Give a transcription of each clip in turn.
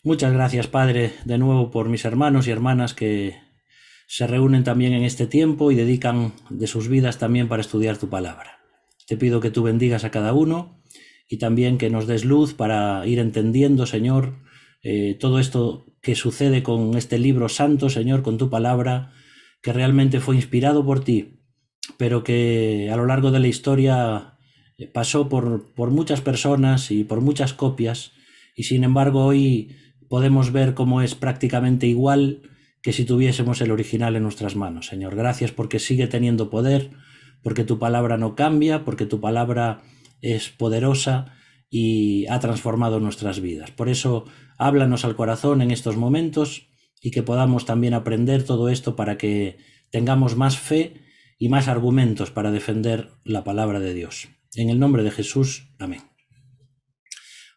Muchas gracias, Padre, de nuevo por mis hermanos y hermanas que se reúnen también en este tiempo y dedican de sus vidas también para estudiar tu palabra. Te pido que tú bendigas a cada uno y también que nos des luz para ir entendiendo, Señor, todo esto que sucede con este libro santo, Señor, con tu palabra, que realmente fue inspirado por ti, pero que a lo largo de la historia pasó por muchas personas y por muchas copias, y sin embargo hoy podemos ver cómo es prácticamente igual que si tuviésemos el original en nuestras manos. Señor, gracias porque sigue teniendo poder, porque tu palabra no cambia, porque tu palabra es poderosa y ha transformado nuestras vidas. Por eso, háblanos al corazón en estos momentos y que podamos también aprender todo esto para que tengamos más fe y más argumentos para defender la palabra de Dios. En el nombre de Jesús, amén.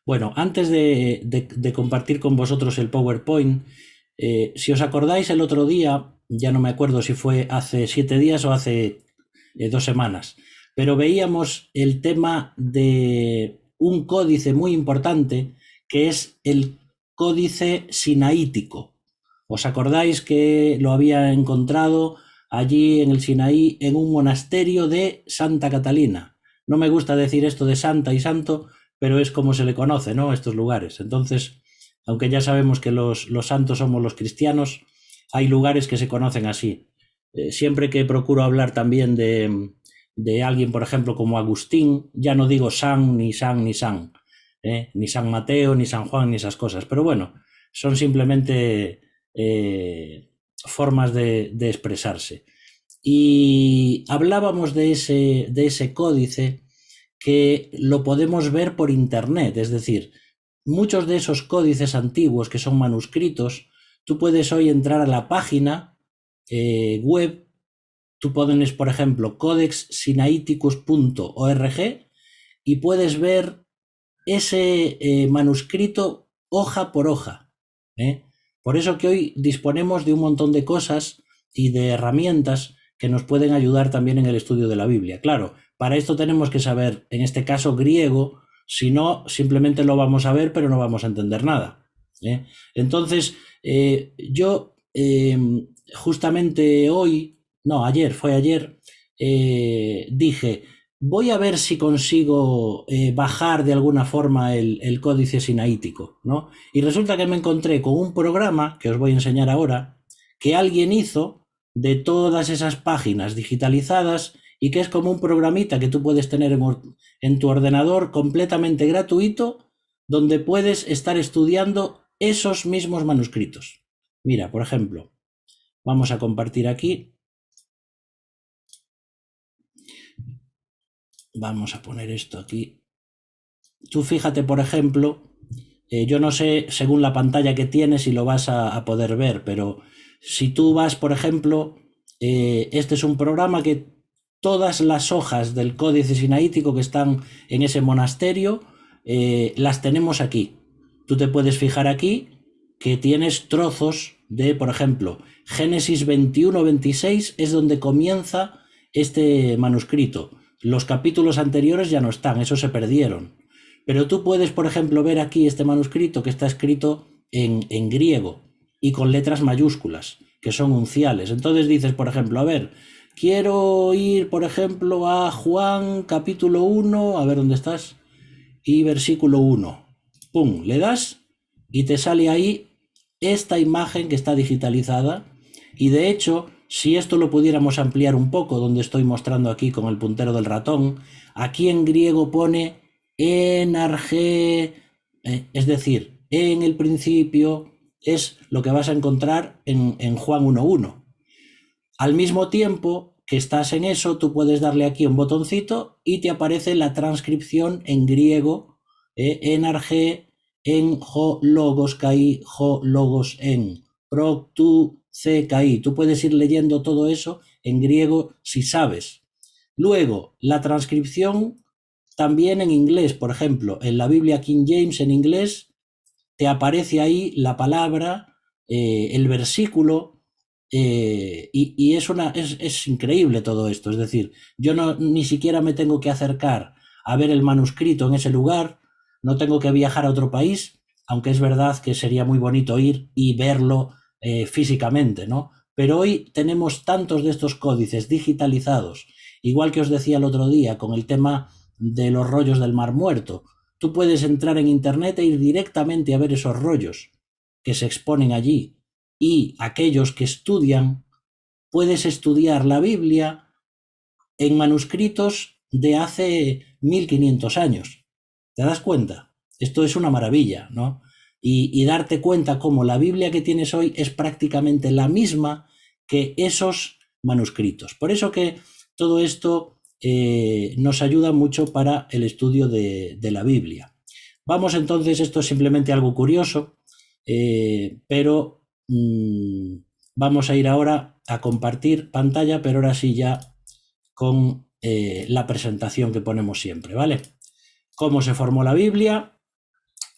Bueno, antes de compartir con vosotros el PowerPoint, si os acordáis el otro día, ya no me acuerdo si fue hace 7 días o hace 2 semanas, pero veíamos el tema de un códice muy importante que es el códice sinaítico. ¿Os acordáis que lo había encontrado allí en el Sinaí en un monasterio de Santa Catalina? No me gusta decir esto de santa y santo, pero es como se le conoce, ¿no? Estos lugares. Entonces, aunque ya sabemos que los santos somos los cristianos, hay lugares que se conocen así. Siempre que procuro hablar también de alguien, por ejemplo, como Agustín, ya no digo San, ni San, ni San, ni San Mateo, ni San Juan, ni esas cosas. Pero bueno, son simplemente formas de expresarse. Y hablábamos de ese códice que lo podemos ver por internet, es decir, muchos de esos códices antiguos que son manuscritos, tú puedes hoy entrar a la página web, tú pones, por ejemplo, codexsinaiticus.org y puedes ver ese manuscrito hoja por hoja. Por eso que hoy disponemos de un montón de cosas y de herramientas que nos pueden ayudar también en el estudio de la Biblia. Claro, para esto tenemos que saber, en este caso, griego, si no, simplemente lo vamos a ver, pero no vamos a entender nada. Entonces, yo justamente hoy, no, fue ayer, dije, voy a ver si consigo bajar de alguna forma el códice sinaítico, ¿no? Y resulta que me encontré con un programa, que os voy a enseñar ahora, que alguien hizo de todas esas páginas digitalizadas y que es como un programita que tú puedes tener en tu ordenador completamente gratuito, donde puedes estar estudiando esos mismos manuscritos. Mira, por ejemplo, vamos a compartir aquí. Vamos a poner esto aquí. Tú fíjate, por ejemplo, yo no sé según la pantalla que tienes si lo vas a poder ver, pero si tú vas, por ejemplo, este es un programa que todas las hojas del códice sinaítico que están en ese monasterio las tenemos aquí. Tú te puedes fijar aquí que tienes trozos de, por ejemplo, Génesis 21-26 es donde comienza este manuscrito. Los capítulos anteriores ya no están, esos se perdieron. Pero tú puedes, por ejemplo, ver aquí este manuscrito que está escrito en griego y con letras mayúsculas, que son unciales. Entonces dices, por ejemplo, a ver, quiero ir, por ejemplo, a Juan capítulo 1, a ver dónde estás, y versículo 1. Pum, le das y te sale ahí esta imagen que está digitalizada. Y de hecho, si esto lo pudiéramos ampliar un poco, donde estoy mostrando aquí con el puntero del ratón, aquí en griego pone enarge, es decir, en el principio, es lo que vas a encontrar en Juan 1.1. Al mismo tiempo que estás en eso, tú puedes darle aquí un botoncito y te aparece la transcripción en griego, enarge, en jo logos kai, jo logos en, proctu ce kai. Tú puedes ir leyendo todo eso en griego si sabes. Luego, la transcripción también en inglés, por ejemplo, en la Biblia King James en inglés, te aparece ahí la palabra, el versículo, y es increíble todo esto. Es decir, yo ni siquiera me tengo que acercar a ver el manuscrito en ese lugar, no tengo que viajar a otro país. aunque es verdad que sería muy bonito ir y verlo físicamente, ¿no? Pero hoy tenemos tantos de estos códices digitalizados, igual que os decía el otro día con el tema de los rollos del Mar Muerto. Tú puedes entrar en internet e ir directamente a ver esos rollos que se exponen allí, y aquellos que estudian, puedes estudiar la Biblia en manuscritos de hace 1500 años. ¿Te das cuenta? Esto es una maravilla, ¿no? Y darte cuenta cómo la Biblia que tienes hoy es prácticamente la misma que esos manuscritos. Por eso que todo esto nos ayuda mucho para el estudio de la Biblia. Vamos entonces, esto es simplemente algo curioso, pero vamos a ir ahora a compartir pantalla, pero ahora sí ya con la presentación que ponemos siempre, ¿vale? ¿Cómo se formó la Biblia?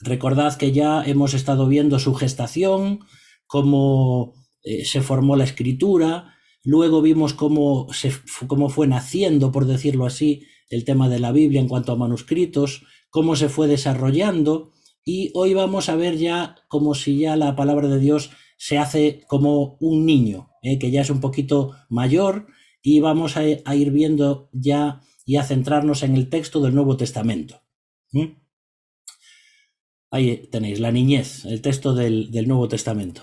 Recordad que ya hemos estado viendo su gestación, cómo se formó la escritura, luego vimos cómo fue naciendo, por decirlo así, el tema de la Biblia en cuanto a manuscritos, cómo se fue desarrollando, y hoy vamos a ver ya como si ya la palabra de Dios se hace como un niño, que ya es un poquito mayor, y vamos a ir viendo ya y a centrarnos en el texto del Nuevo Testamento. Ahí tenéis, la niñez, el texto del Nuevo Testamento.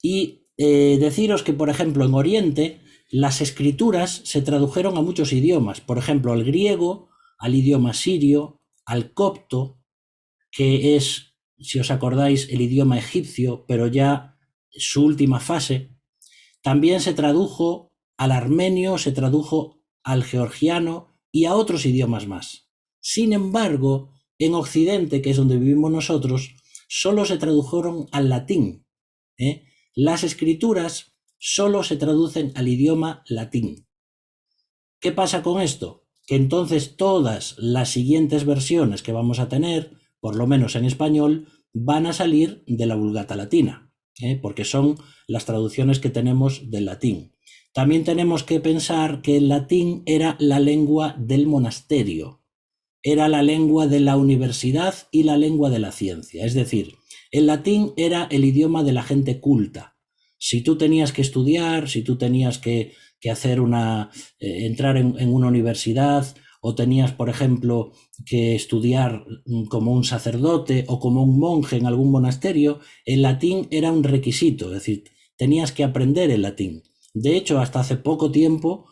Y deciros que, por ejemplo, en Oriente, las escrituras se tradujeron a muchos idiomas. Por ejemplo, al griego, al idioma sirio, al copto, que es, si os acordáis, el idioma egipcio, pero ya su última fase. También se tradujo al armenio, se tradujo al georgiano y a otros idiomas más. Sin embargo, en Occidente, que es donde vivimos nosotros, solo se tradujeron al latín. Las escrituras solo se traducen al idioma latín. ¿Qué pasa con esto? Que entonces todas las siguientes versiones que vamos a tener, por lo menos en español, van a salir de la Vulgata latina, porque son las traducciones que tenemos del latín. También tenemos que pensar que el latín era la lengua del monasterio, era la lengua de la universidad y la lengua de la ciencia. Es decir, el latín era el idioma de la gente culta. Si tú tenías que estudiar, si tú tenías que hacer entrar en una universidad, o tenías, por ejemplo, que estudiar como un sacerdote o como un monje en algún monasterio, el latín era un requisito, es decir, tenías que aprender el latín. De hecho, hasta hace poco tiempo,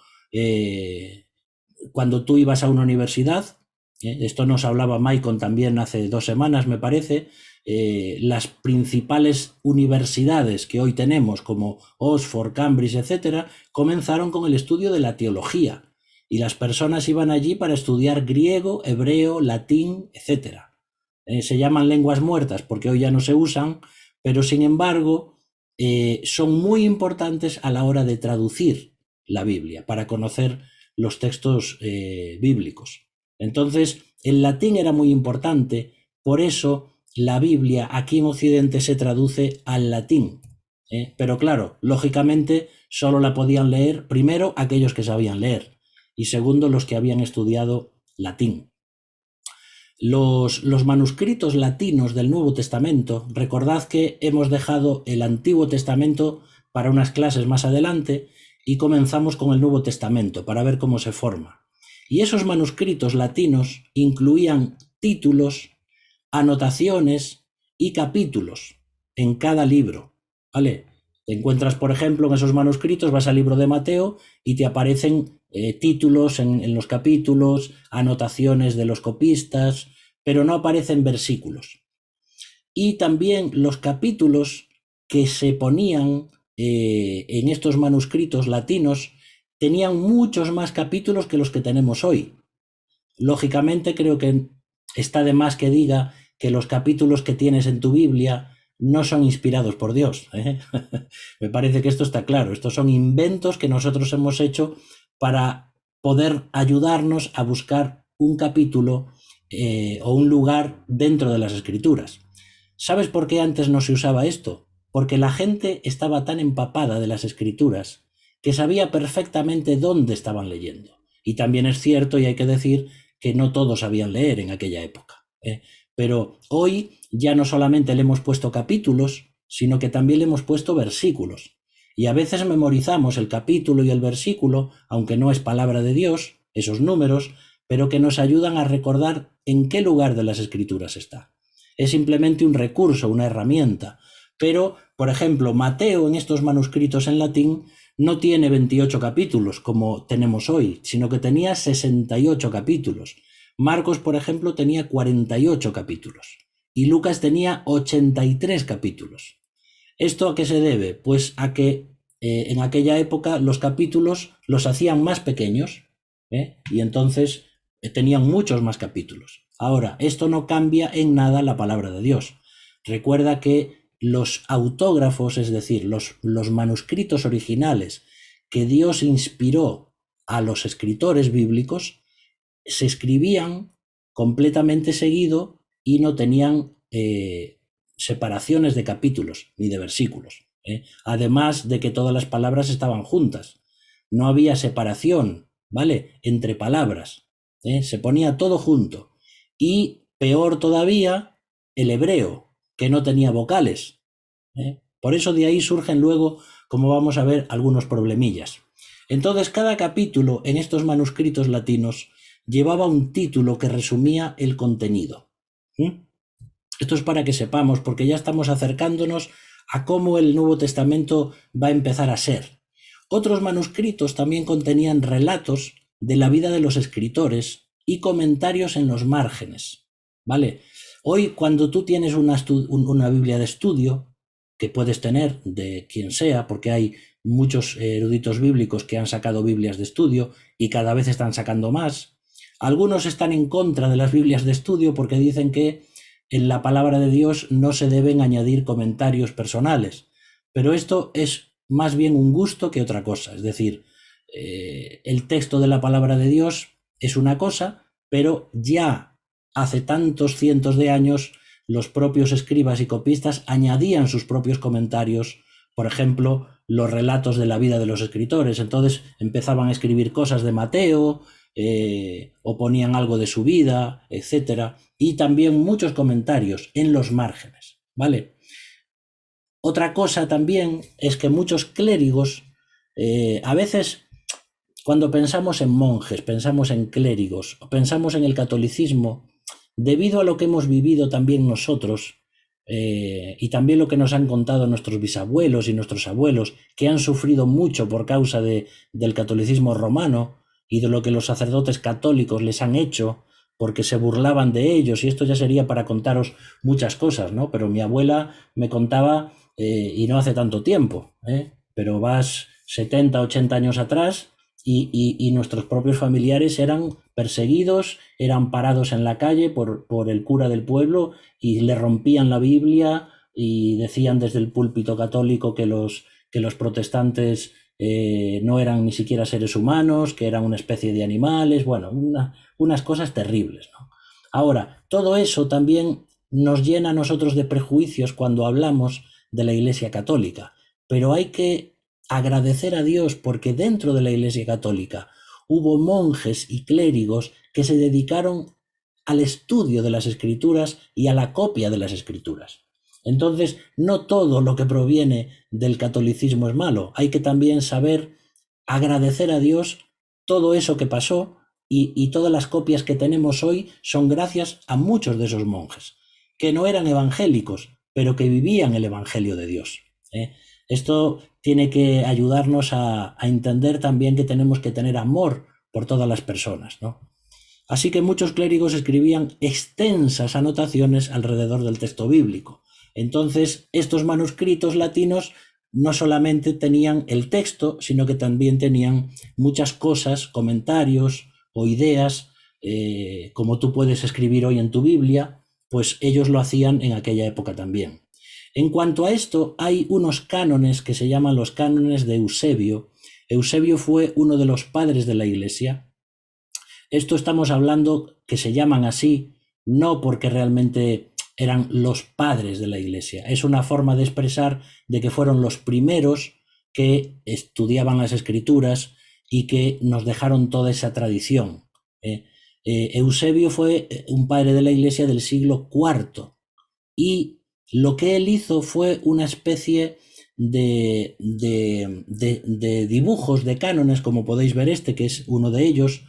cuando tú ibas a una universidad, esto nos hablaba Maicon también hace 2 semanas, me parece, las principales universidades que hoy tenemos, como Oxford, Cambridge, etcétera, comenzaron con el estudio de la teología, y las personas iban allí para estudiar griego, hebreo, latín, etcétera. Se llaman lenguas muertas porque hoy ya no se usan, pero sin embargo son muy importantes a la hora de traducir la Biblia, para conocer los textos bíblicos. Entonces, el latín era muy importante, por eso la Biblia aquí en Occidente se traduce al latín. Pero claro, lógicamente solo la podían leer primero aquellos que sabían leer y segundo los que habían estudiado latín. Los manuscritos latinos del Nuevo Testamento, recordad que hemos dejado el Antiguo Testamento para unas clases más adelante y comenzamos con el Nuevo Testamento para ver cómo se forma. Y esos manuscritos latinos incluían títulos, anotaciones y capítulos en cada libro, ¿vale? Te encuentras, por ejemplo, en esos manuscritos, vas al libro de Mateo y te aparecen títulos en los capítulos, anotaciones de los copistas, pero no aparecen versículos. Y también los capítulos que se ponían en estos manuscritos latinos tenían muchos más capítulos que los que tenemos hoy. Lógicamente, creo que está de más que diga que los capítulos que tienes en tu Biblia no son inspirados por Dios. Me parece que esto está claro. Estos son inventos que nosotros hemos hecho para poder ayudarnos a buscar un capítulo o un lugar dentro de las Escrituras. ¿Sabes por qué antes no se usaba esto? Porque la gente estaba tan empapada de las Escrituras que sabía perfectamente dónde estaban leyendo. Y también es cierto, y hay que decir, que no todos sabían leer en aquella época. pero hoy ya no solamente le hemos puesto capítulos, sino que también le hemos puesto versículos. Y a veces memorizamos el capítulo y el versículo, aunque no es palabra de Dios, esos números, pero que nos ayudan a recordar en qué lugar de las Escrituras está. Es simplemente un recurso, una herramienta. Pero, por ejemplo, Mateo en estos manuscritos en latín no tiene 28 capítulos como tenemos hoy, sino que tenía 68 capítulos. Marcos, por ejemplo, tenía 48 capítulos y Lucas tenía 83 capítulos. ¿Esto a qué se debe? Pues a que en aquella época los capítulos los hacían más pequeños, y entonces tenían muchos más capítulos. Ahora, esto no cambia en nada la palabra de Dios. Recuerda que los autógrafos, es decir, los manuscritos originales que Dios inspiró a los escritores bíblicos, se escribían completamente seguido y no tenían separaciones de capítulos ni de versículos. Además de que todas las palabras estaban juntas. No había separación, ¿vale?, entre palabras. Se ponía todo junto. Y peor todavía, el hebreo, que no tenía vocales. Por eso de ahí surgen luego, como vamos a ver, algunos problemillas. Entonces, cada capítulo en estos manuscritos latinos llevaba un título que resumía el contenido. Esto es para que sepamos, porque ya estamos acercándonos a cómo el Nuevo Testamento va a empezar a ser. Otros manuscritos también contenían relatos de la vida de los escritores y comentarios en los márgenes. ¿Vale? Hoy, cuando tú tienes una Biblia de estudio, que puedes tener de quien sea, porque hay muchos eruditos bíblicos que han sacado Biblias de estudio y cada vez están sacando más. Algunos están en contra de las Biblias de estudio porque dicen que en la palabra de Dios no se deben añadir comentarios personales, pero esto es más bien un gusto que otra cosa. Es decir, el texto de la palabra de Dios es una cosa, pero ya hace tantos cientos de años los propios escribas y copistas añadían sus propios comentarios, por ejemplo, los relatos de la vida de los escritores. Entonces empezaban a escribir cosas de Mateo, o ponían algo de su vida, etcétera, y también muchos comentarios en los márgenes, ¿vale? Otra cosa también es que muchos clérigos, a veces cuando pensamos en monjes, pensamos en clérigos, pensamos en el catolicismo, debido a lo que hemos vivido también nosotros, y también lo que nos han contado nuestros bisabuelos y nuestros abuelos, que han sufrido mucho por causa del catolicismo romano y de lo que los sacerdotes católicos les han hecho, porque se burlaban de ellos, y esto ya sería para contaros muchas cosas, ¿no? Pero mi abuela me contaba, y no hace tanto tiempo, pero vas 70, 80 años atrás, y nuestros propios familiares eran perseguidos, eran parados en la calle por el cura del pueblo y le rompían la Biblia y decían desde el púlpito católico que los protestantes no eran ni siquiera seres humanos, que eran una especie de animales, bueno, unas cosas terribles, ¿no? Ahora, todo eso también nos llena a nosotros de prejuicios cuando hablamos de la Iglesia Católica, pero hay que agradecer a Dios porque dentro de la Iglesia Católica hubo monjes y clérigos que se dedicaron al estudio de las Escrituras y a la copia de las Escrituras. Entonces, no todo lo que proviene del catolicismo es malo. Hay que también saber agradecer a Dios todo eso que pasó, y todas las copias que tenemos hoy son gracias a muchos de esos monjes, que no eran evangélicos, pero que vivían el Evangelio de Dios. Esto tiene que ayudarnos a entender también que tenemos que tener amor por todas las personas, ¿no? Así que muchos clérigos escribían extensas anotaciones alrededor del texto bíblico. Entonces, estos manuscritos latinos no solamente tenían el texto, sino que también tenían muchas cosas, comentarios o ideas, como tú puedes escribir hoy en tu Biblia, pues ellos lo hacían en aquella época también. En cuanto a esto, hay unos cánones que se llaman los cánones de Eusebio. Eusebio fue uno de los padres de la Iglesia. Esto estamos hablando que se llaman así, no porque realmente eran los padres de la Iglesia. Es una forma de expresar de que fueron los primeros que estudiaban las Escrituras y que nos dejaron toda esa tradición. Eusebio fue un padre de la Iglesia del siglo IV y lo que él hizo fue una especie de dibujos, de cánones, como podéis ver este, que es uno de ellos,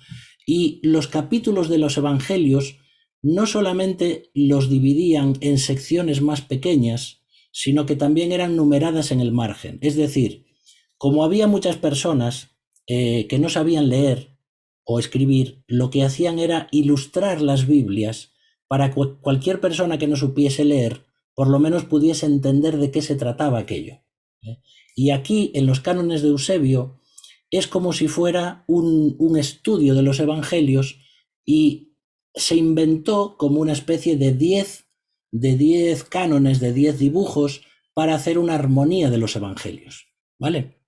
y los capítulos de los evangelios no solamente los dividían en secciones más pequeñas, sino que también eran numeradas en el margen. Es decir, como había muchas personas que no sabían leer o escribir, lo que hacían era ilustrar las Biblias para que cualquier persona que no supiese leer por lo menos pudiese entender de qué se trataba aquello. Y aquí, en los cánones de Eusebio, es como si fuera un estudio de los evangelios y se inventó como una especie de 10 cánones, de 10 dibujos para hacer una armonía de los evangelios. ¿Vale?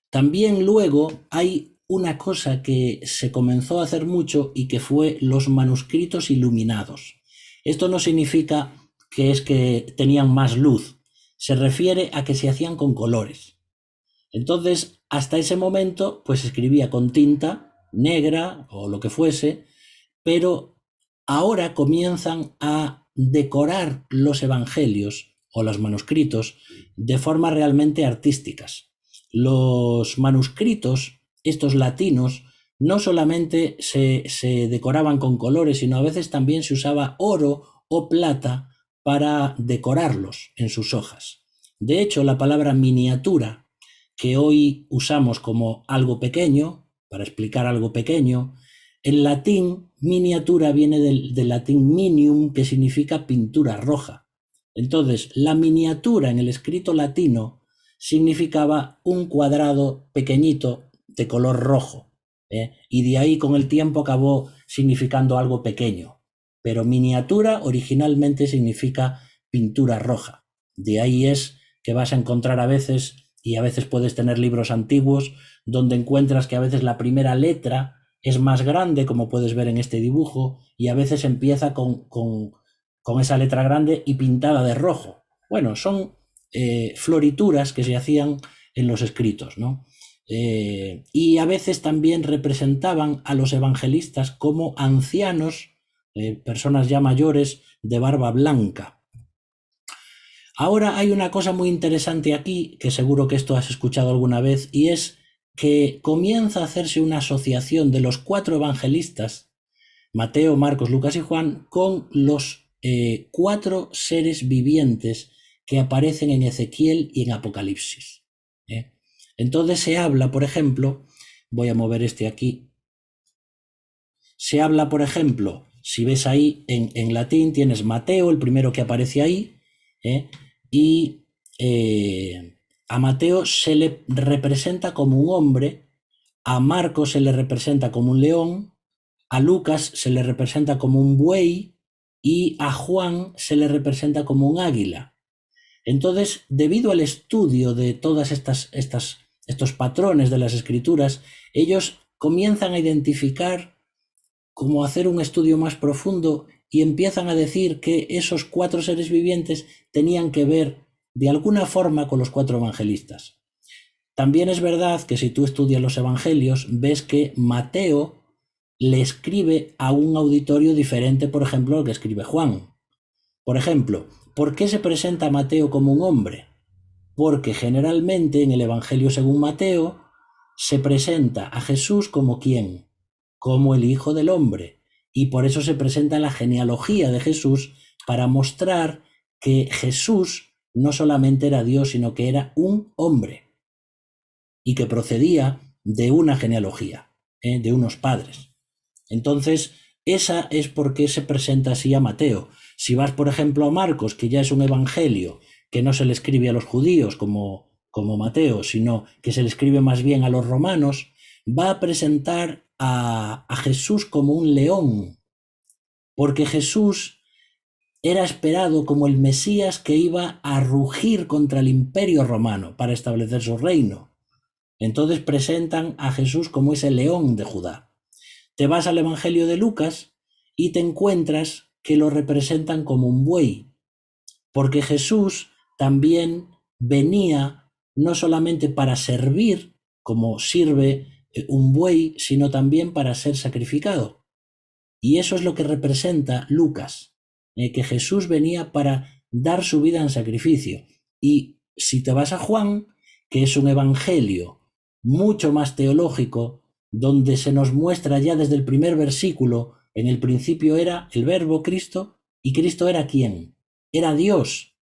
También luego hay una cosa que se comenzó a hacer mucho y que fue los manuscritos iluminados. Esto no significa que es que tenían más luz, se refiere a que se hacían con colores. Entonces, hasta ese momento, pues se escribía con tinta negra o lo que fuese, pero ahora comienzan a decorar los evangelios o los manuscritos de formas realmente artísticas. Los manuscritos, estos latinos, no solamente se decoraban con colores, sino a veces también se usaba oro o plata para decorarlos en sus hojas. De hecho, la palabra miniatura, que hoy usamos como algo pequeño, para explicar algo pequeño, en latín, miniatura viene del latín minium, que significa pintura roja. Entonces, la miniatura en el escrito latino significaba un cuadrado pequeñito de color rojo, y de ahí con el tiempo acabó significando algo pequeño. Pero miniatura originalmente significa pintura roja. De ahí es que vas a encontrar a veces, y a veces puedes tener libros antiguos, donde encuentras que a veces la primera letra es más grande, como puedes ver en este dibujo, y a veces empieza con esa letra grande y pintada de rojo. Bueno, son florituras que se hacían en los escritos, ¿no? Y a veces también representaban a los evangelistas como ancianos, personas ya mayores de barba blanca. Ahora hay una cosa muy interesante aquí, que seguro que esto has escuchado alguna vez, y es que comienza a hacerse una asociación de los 4 evangelistas, Mateo, Marcos, Lucas y Juan, con los 4 seres vivientes que aparecen en Ezequiel y en Apocalipsis. Entonces se habla, por ejemplo, voy a mover este aquí, se habla, por ejemplo, si ves ahí en latín tienes Mateo, el primero que aparece ahí, y a Mateo se le representa como un hombre, a Marcos se le representa como un león, a Lucas se le representa como un buey y a Juan se le representa como un águila. Entonces, debido al estudio de todas estos patrones de las escrituras, ellos comienzan a identificar, como hacer un estudio más profundo, y empiezan a decir que esos 4 seres vivientes tenían que ver de alguna forma con los 4 evangelistas. También es verdad que si tú estudias los evangelios, ves que Mateo le escribe a un auditorio diferente, por ejemplo, al que escribe Juan. Por ejemplo, ¿por qué se presenta a Mateo como un hombre? Porque generalmente en el Evangelio según Mateo se presenta a Jesús como ¿quién? Como el Hijo del Hombre. Y por eso se presenta la genealogía de Jesús, para mostrar que Jesús no solamente era Dios, sino que era un hombre y que procedía de una genealogía, de unos padres. Entonces, esa es por qué se presenta así a Mateo. Si vas, por ejemplo, a Marcos, que ya es un evangelio que no se le escribe a los judíos como Mateo, sino que se le escribe más bien a los romanos, va a presentar a Jesús como un león, porque Jesús era esperado como el Mesías que iba a rugir contra el imperio romano para establecer su reino. Entonces presentan a Jesús como ese león de Judá. Te vas al Evangelio de Lucas y te encuentras que lo representan como un buey, porque Jesús también venía no solamente para servir, como sirve un buey, sino también para ser sacrificado. Y eso es lo que representa Lucas, que Jesús venía para dar su vida en sacrificio. Y si te vas a Juan, que es un evangelio mucho más teológico, donde se nos muestra ya desde el primer versículo, en el principio era el Verbo Cristo, y Cristo era ¿quién? Era Dios,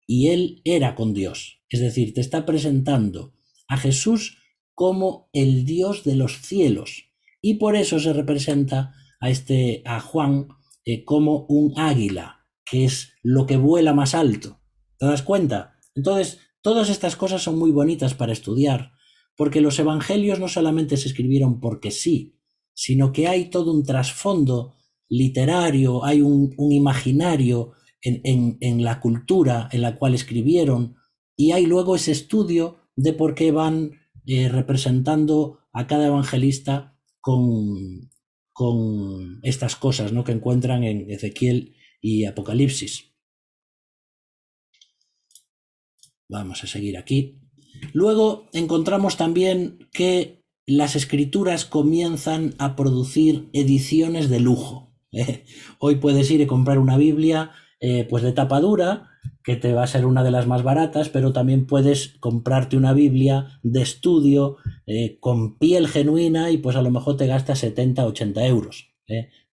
y Él era con Dios. Es decir, te está presentando a Jesús como el Dios de los cielos, y por eso se representa a Juan como un águila, que es lo que vuela más alto. ¿Te das cuenta? Entonces, todas estas cosas son muy bonitas para estudiar, porque los evangelios no solamente se escribieron porque sí, sino que hay todo un trasfondo literario, hay un imaginario en la cultura en la cual escribieron, y hay luego ese estudio de por qué van representando a cada evangelista con estas cosas, ¿no?, que encuentran en Ezequiel y Apocalipsis. Vamos a seguir aquí. Luego encontramos también que las escrituras comienzan a producir ediciones de lujo. Hoy puedes ir y comprar una Biblia pues de tapa dura, que te va a ser una de las más baratas, pero también puedes comprarte una Biblia de estudio con piel genuina y pues a lo mejor te gastas 70, 80 euros,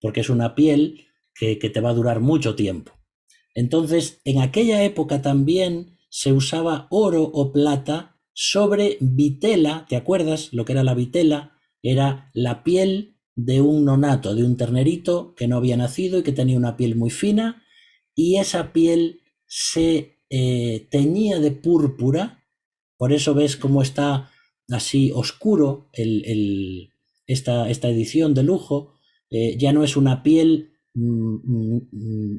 porque es una piel que te va a durar mucho tiempo. Entonces, en aquella época también se usaba oro o plata sobre vitela. ¿Te acuerdas lo que era la vitela? Era la piel de un nonato, de un ternerito que no había nacido y que tenía una piel muy fina, y esa piel se teñía de púrpura. Por eso ves cómo está así oscuro esta edición de lujo. Ya no es una piel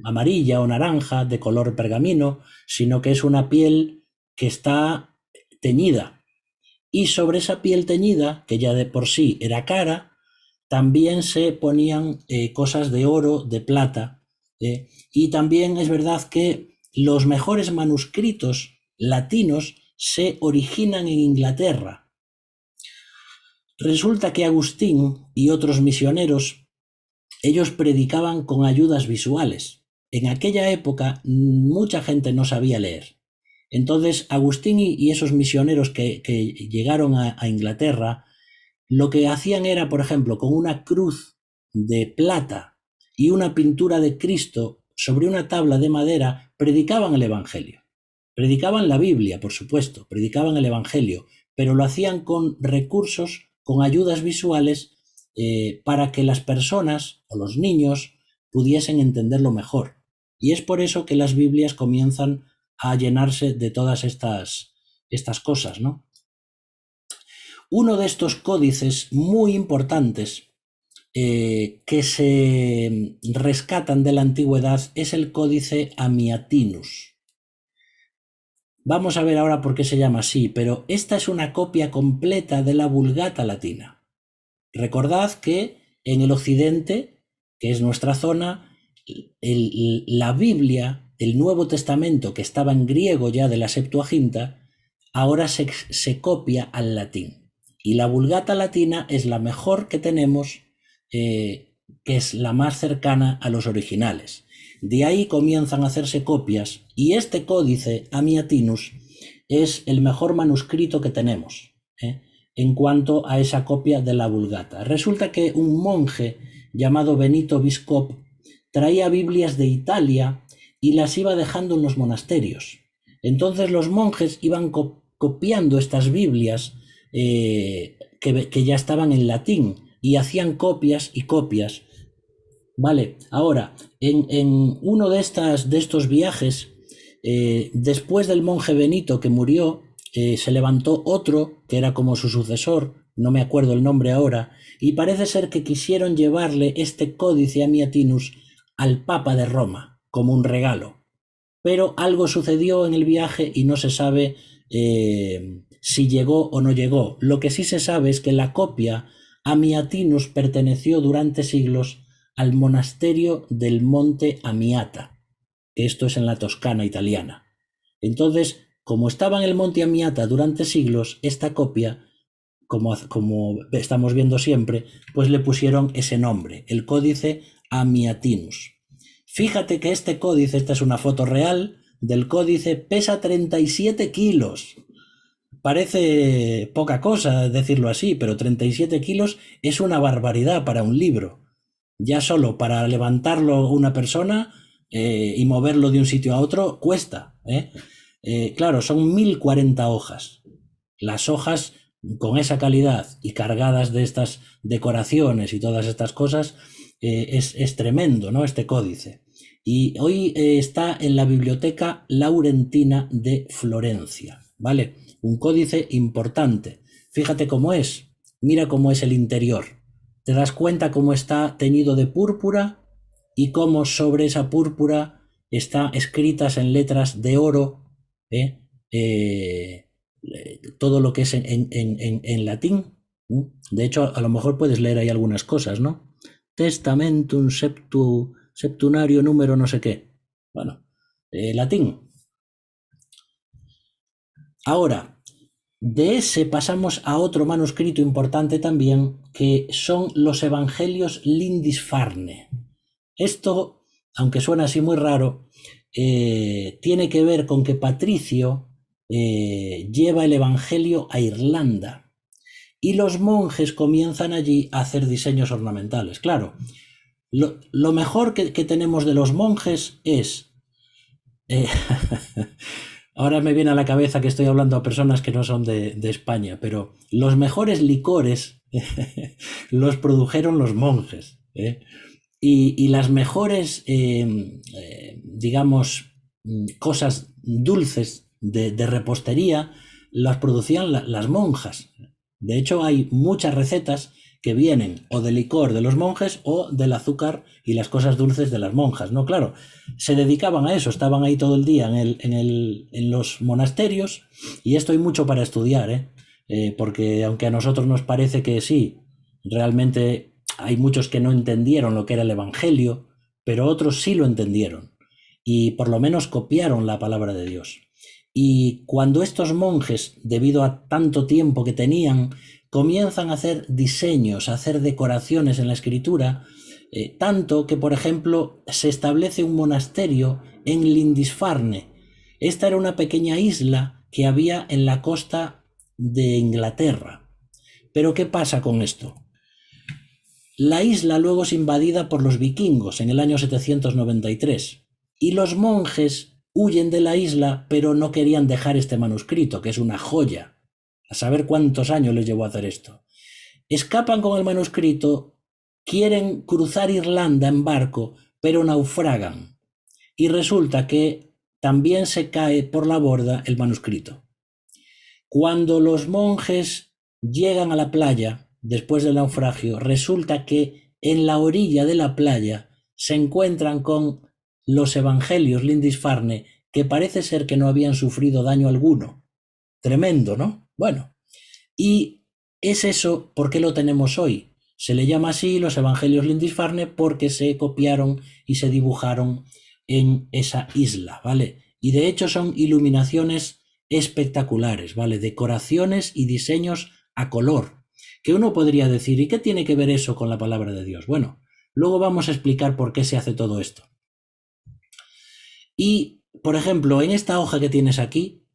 amarilla o naranja de color pergamino, sino que es una piel que está teñida. Y sobre esa piel teñida, que ya de por sí era cara, también se ponían cosas de oro, de plata. Y también es verdad que los mejores manuscritos latinos se originan en Inglaterra. Resulta que Agustín y otros misioneros, ellos predicaban con ayudas visuales. En aquella época mucha gente no sabía leer. Entonces Agustín y esos misioneros que llegaron a Inglaterra, lo que hacían era, por ejemplo, con una cruz de plata y una pintura de Cristo sobre una tabla de madera, predicaban el Evangelio. Predicaban la Biblia, por supuesto, predicaban el Evangelio, pero lo hacían con recursos, con ayudas visuales, para que las personas o los niños pudiesen entenderlo mejor. Y es por eso que las Biblias comienzan a llenarse de todas estas cosas, ¿no? Uno de estos códices muy importantes que se rescatan de la antigüedad es el códice Amiatinus. Vamos a ver ahora por qué se llama así, pero esta es una copia completa de la Vulgata latina. Recordad que en el occidente, que es nuestra zona, la Biblia, el Nuevo Testamento, que estaba en griego ya de la Septuaginta, ahora se copia al latín. Y la Vulgata latina es la mejor que tenemos, que es la más cercana a los originales. De ahí comienzan a hacerse copias, y este códice Amiatinus es el mejor manuscrito que tenemos en cuanto a esa copia de la Vulgata. Resulta que un monje llamado Benito Biscop traía Biblias de Italia y las iba dejando en los monasterios. Entonces los monjes iban copiando estas Biblias que ya estaban en latín, y hacían copias y copias. Vale, ahora, en uno de estos viajes, después del monje Benito que murió, se levantó otro que era como su sucesor, no me acuerdo el nombre ahora, y parece ser que quisieron llevarle este códice Amiatinus al Papa de Roma como un regalo. Pero algo sucedió en el viaje y no se sabe si llegó o no llegó. Lo que sí se sabe es que la copia Amiatinus perteneció durante siglos al monasterio del Monte Amiata, que esto es en la Toscana italiana. Entonces, como estaba en el Monte Amiata durante siglos, esta copia como estamos viendo siempre, pues le pusieron ese nombre, el Códice Amiatinus. Fíjate que este códice, esta es una foto real del códice, pesa 37 kilos. Parece poca cosa decirlo así, pero 37 kilos es una barbaridad para un libro. Ya solo para levantarlo una persona y moverlo de un sitio a otro cuesta. Claro, son 1040 hojas. Las hojas con esa calidad y cargadas de estas decoraciones y todas estas cosas, es tremendo, ¿no? Este códice. Y hoy está en la Biblioteca Laurentina de Florencia, ¿vale? Un códice importante. Fíjate cómo es. Mira cómo es el interior. Te das cuenta cómo está teñido de púrpura y cómo sobre esa púrpura está escritas en letras de oro todo lo que es en latín. De hecho, a lo mejor puedes leer ahí algunas cosas, ¿no? Testamentum septunario número no sé qué. Bueno, latín. Ahora, de ese pasamos a otro manuscrito importante también, que son los Evangelios Lindisfarne. Esto, aunque suena así muy raro, tiene que ver con que Patricio lleva el Evangelio a Irlanda y los monjes comienzan allí a hacer diseños ornamentales. Claro, lo mejor que tenemos de los monjes es... Ahora me viene a la cabeza que estoy hablando a personas que no son de España, pero los mejores licores los produjeron los monjes. Y las mejores, digamos, cosas dulces de repostería las producían las monjas. De hecho, hay muchas recetas que vienen o del licor de los monjes o del azúcar y las cosas dulces de las monjas, ¿no? Claro, se dedicaban a eso, estaban ahí todo el día en los monasterios, y esto hay mucho para estudiar, porque aunque a nosotros nos parece que sí, realmente hay muchos que no entendieron lo que era el Evangelio, pero otros sí lo entendieron y por lo menos copiaron la palabra de Dios. Y cuando estos monjes, debido a tanto tiempo que tenían, comienzan a hacer diseños, a hacer decoraciones en la escritura, tanto que, por ejemplo, se establece un monasterio en Lindisfarne. Esta era una pequeña isla que había en la costa de Inglaterra. Pero ¿qué pasa con esto? La isla luego es invadida por los vikingos en el año 793 y los monjes huyen de la isla, pero no querían dejar este manuscrito, que es una joya. A saber cuántos años les llevó a hacer esto. Escapan con el manuscrito, quieren cruzar Irlanda en barco, pero naufragan. Y resulta que también se cae por la borda el manuscrito. Cuando los monjes llegan a la playa, después del naufragio, resulta que en la orilla de la playa se encuentran con los Evangelios Lindisfarne, que parece ser que no habían sufrido daño alguno. Tremendo, ¿no? Bueno, y es eso, ¿por qué lo tenemos hoy? Se le llama así los Evangelios Lindisfarne porque se copiaron y se dibujaron en esa isla, ¿vale? Y de hecho son iluminaciones espectaculares, ¿vale? Decoraciones y diseños a color, que uno podría decir, ¿y qué tiene que ver eso con la palabra de Dios? Bueno, luego vamos a explicar por qué se hace todo esto. Y, por ejemplo, en esta hoja que tienes aquí,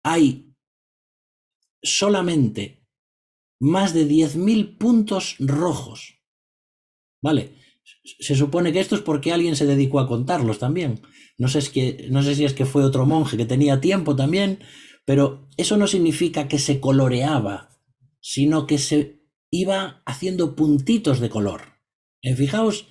hay solamente más de 10.000 puntos rojos. ¿Vale? Se supone que esto es porque alguien se dedicó a contarlos también. No sé si es que fue otro monje que tenía tiempo también, pero eso no significa que se coloreaba, sino que se iba haciendo puntitos de color. Fijaos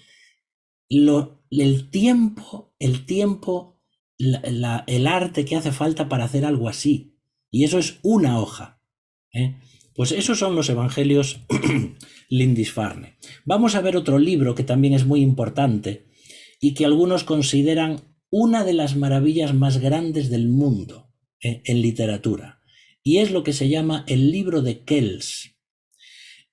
el tiempo, el arte que hace falta para hacer algo así. Y eso es una hoja. Pues esos son los Evangelios Lindisfarne. Vamos a ver otro libro que también es muy importante y que algunos consideran una de las maravillas más grandes del mundo en literatura. Y es lo que se llama el libro de Kells.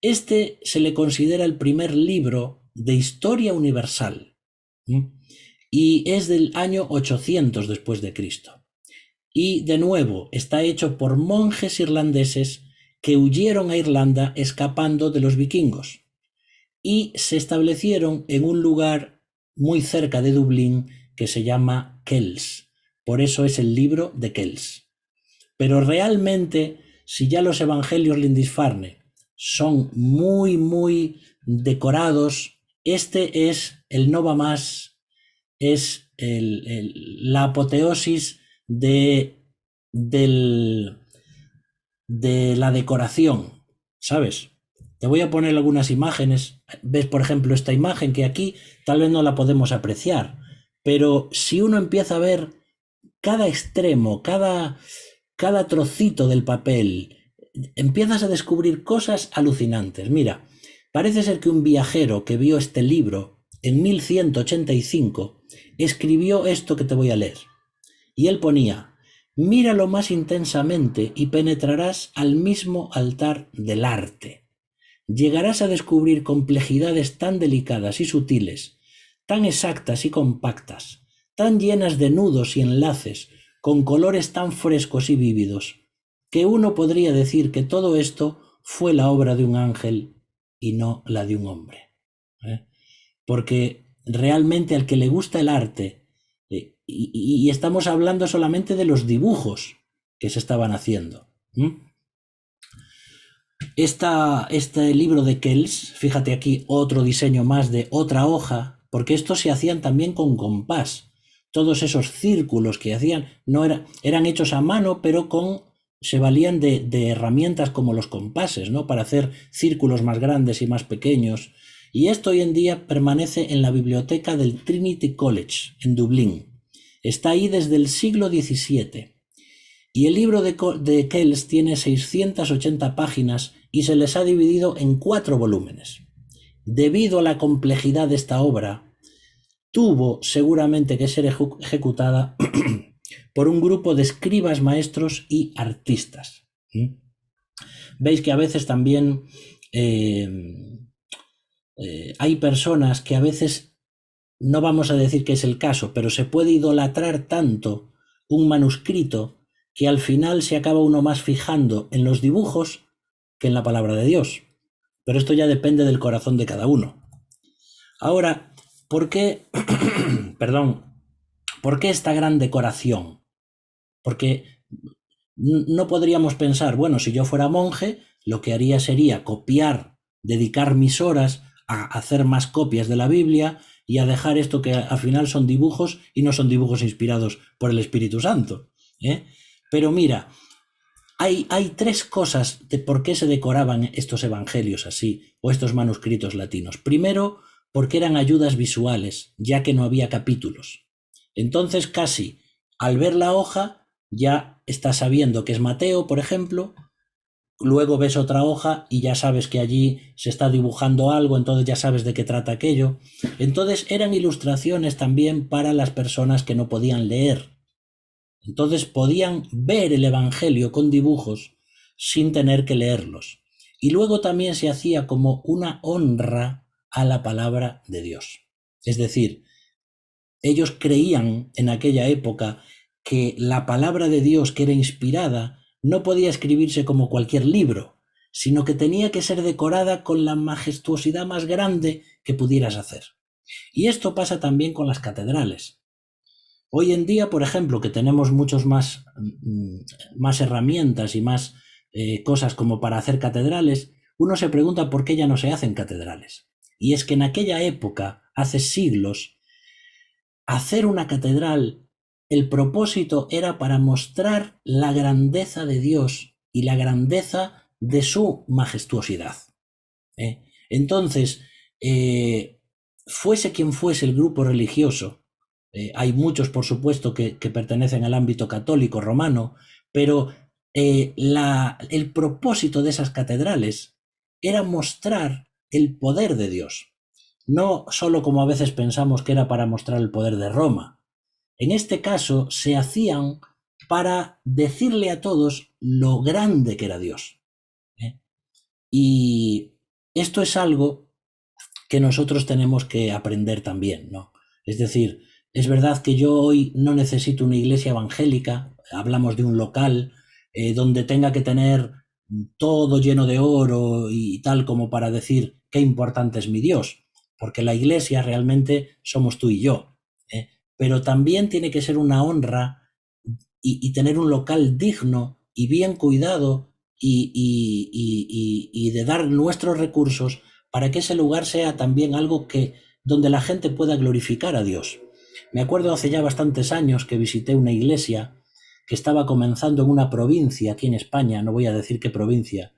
Este se le considera el primer libro de historia universal y es del año 800 después de Cristo. Y de nuevo está hecho por monjes irlandeses que huyeron a Irlanda escapando de los vikingos y se establecieron en un lugar muy cerca de Dublín que se llama Kells. Por eso es el libro de Kells. Pero realmente, si ya los evangelios Lindisfarne son muy decorados, este es el no va más, es la apoteosis de la decoración, ¿sabes? Te voy a poner algunas imágenes. Ves, por ejemplo, esta imagen que aquí tal vez no la podemos apreciar, pero si uno empieza a ver cada extremo, cada trocito del papel, empiezas a descubrir cosas alucinantes. Mira, parece ser que un viajero que vio este libro en 1185 escribió esto que te voy a leer. Y él ponía: míralo más intensamente y penetrarás al mismo altar del arte. Llegarás a descubrir complejidades tan delicadas y sutiles, tan exactas y compactas, tan llenas de nudos y enlaces, con colores tan frescos y vívidos, que uno podría decir que todo esto fue la obra de un ángel y no la de un hombre. Porque realmente al que le gusta el arte, y estamos hablando solamente de los dibujos que se estaban haciendo. Este libro de Kells, fíjate aquí otro diseño más de otra hoja, porque estos se hacían también con compás. Todos esos círculos que hacían no eran hechos a mano, pero se valían de herramientas como los compases, ¿no? Para hacer círculos más grandes y más pequeños. Y esto hoy en día permanece en la biblioteca del Trinity College, en Dublín. Está ahí desde el siglo XVII. Y el libro de Kells tiene 680 páginas y se les ha dividido en 4 volúmenes. Debido a la complejidad de esta obra, tuvo seguramente que ser ejecutada por un grupo de escribas, maestros y artistas. Veis que a veces también hay personas que a veces, no vamos a decir que es el caso, pero se puede idolatrar tanto un manuscrito que al final se acaba uno más fijando en los dibujos que en la palabra de Dios. Pero esto ya depende del corazón de cada uno. Ahora, ¿por qué, ¿por qué esta gran decoración? Porque no podríamos pensar, bueno, si yo fuera monje, lo que haría sería copiar, dedicar mis horas a hacer más copias de la Biblia y a dejar esto que al final son dibujos y no son dibujos inspirados por el Espíritu Santo. Pero mira, hay 3 cosas de por qué se decoraban estos evangelios así, o estos manuscritos latinos. Primero, porque eran ayudas visuales, ya que no había capítulos. Entonces, casi al ver la hoja, ya estás sabiendo que es Mateo, por ejemplo. Luego ves otra hoja y ya sabes que allí se está dibujando algo, entonces ya sabes de qué trata aquello. Entonces eran ilustraciones también para las personas que no podían leer. Entonces podían ver el Evangelio con dibujos sin tener que leerlos. Y luego también se hacía como una honra a la palabra de Dios. Es decir, ellos creían en aquella época que la palabra de Dios, que era inspirada, no podía escribirse como cualquier libro, sino que tenía que ser decorada con la majestuosidad más grande que pudieras hacer. Y esto pasa también con las catedrales. Hoy en día, por ejemplo, que tenemos muchos más herramientas y más cosas como para hacer catedrales, uno se pregunta por qué ya no se hacen catedrales. Y es que en aquella época, hace siglos, hacer una catedral, el propósito era para mostrar la grandeza de Dios y la grandeza de su majestuosidad. Entonces, fuese quien fuese el grupo religioso, hay muchos, por supuesto, que pertenecen al ámbito católico romano, pero el propósito de esas catedrales era mostrar el poder de Dios. No solo como a veces pensamos que era para mostrar el poder de Roma. En este caso se hacían para decirle a todos lo grande que era Dios. Y esto es algo que nosotros tenemos que aprender también, ¿no? Es decir, es verdad que yo hoy no necesito una iglesia evangélica, hablamos de un local donde tenga que tener todo lleno de oro y tal, como para decir qué importante es mi Dios, porque la iglesia realmente somos tú y yo, ¿eh? Pero también tiene que ser una honra y tener un local digno y bien cuidado y de dar nuestros recursos para que ese lugar sea también algo que donde la gente pueda glorificar a Dios. Me acuerdo hace ya bastantes años que visité una iglesia que estaba comenzando en una provincia aquí en España, no voy a decir qué provincia,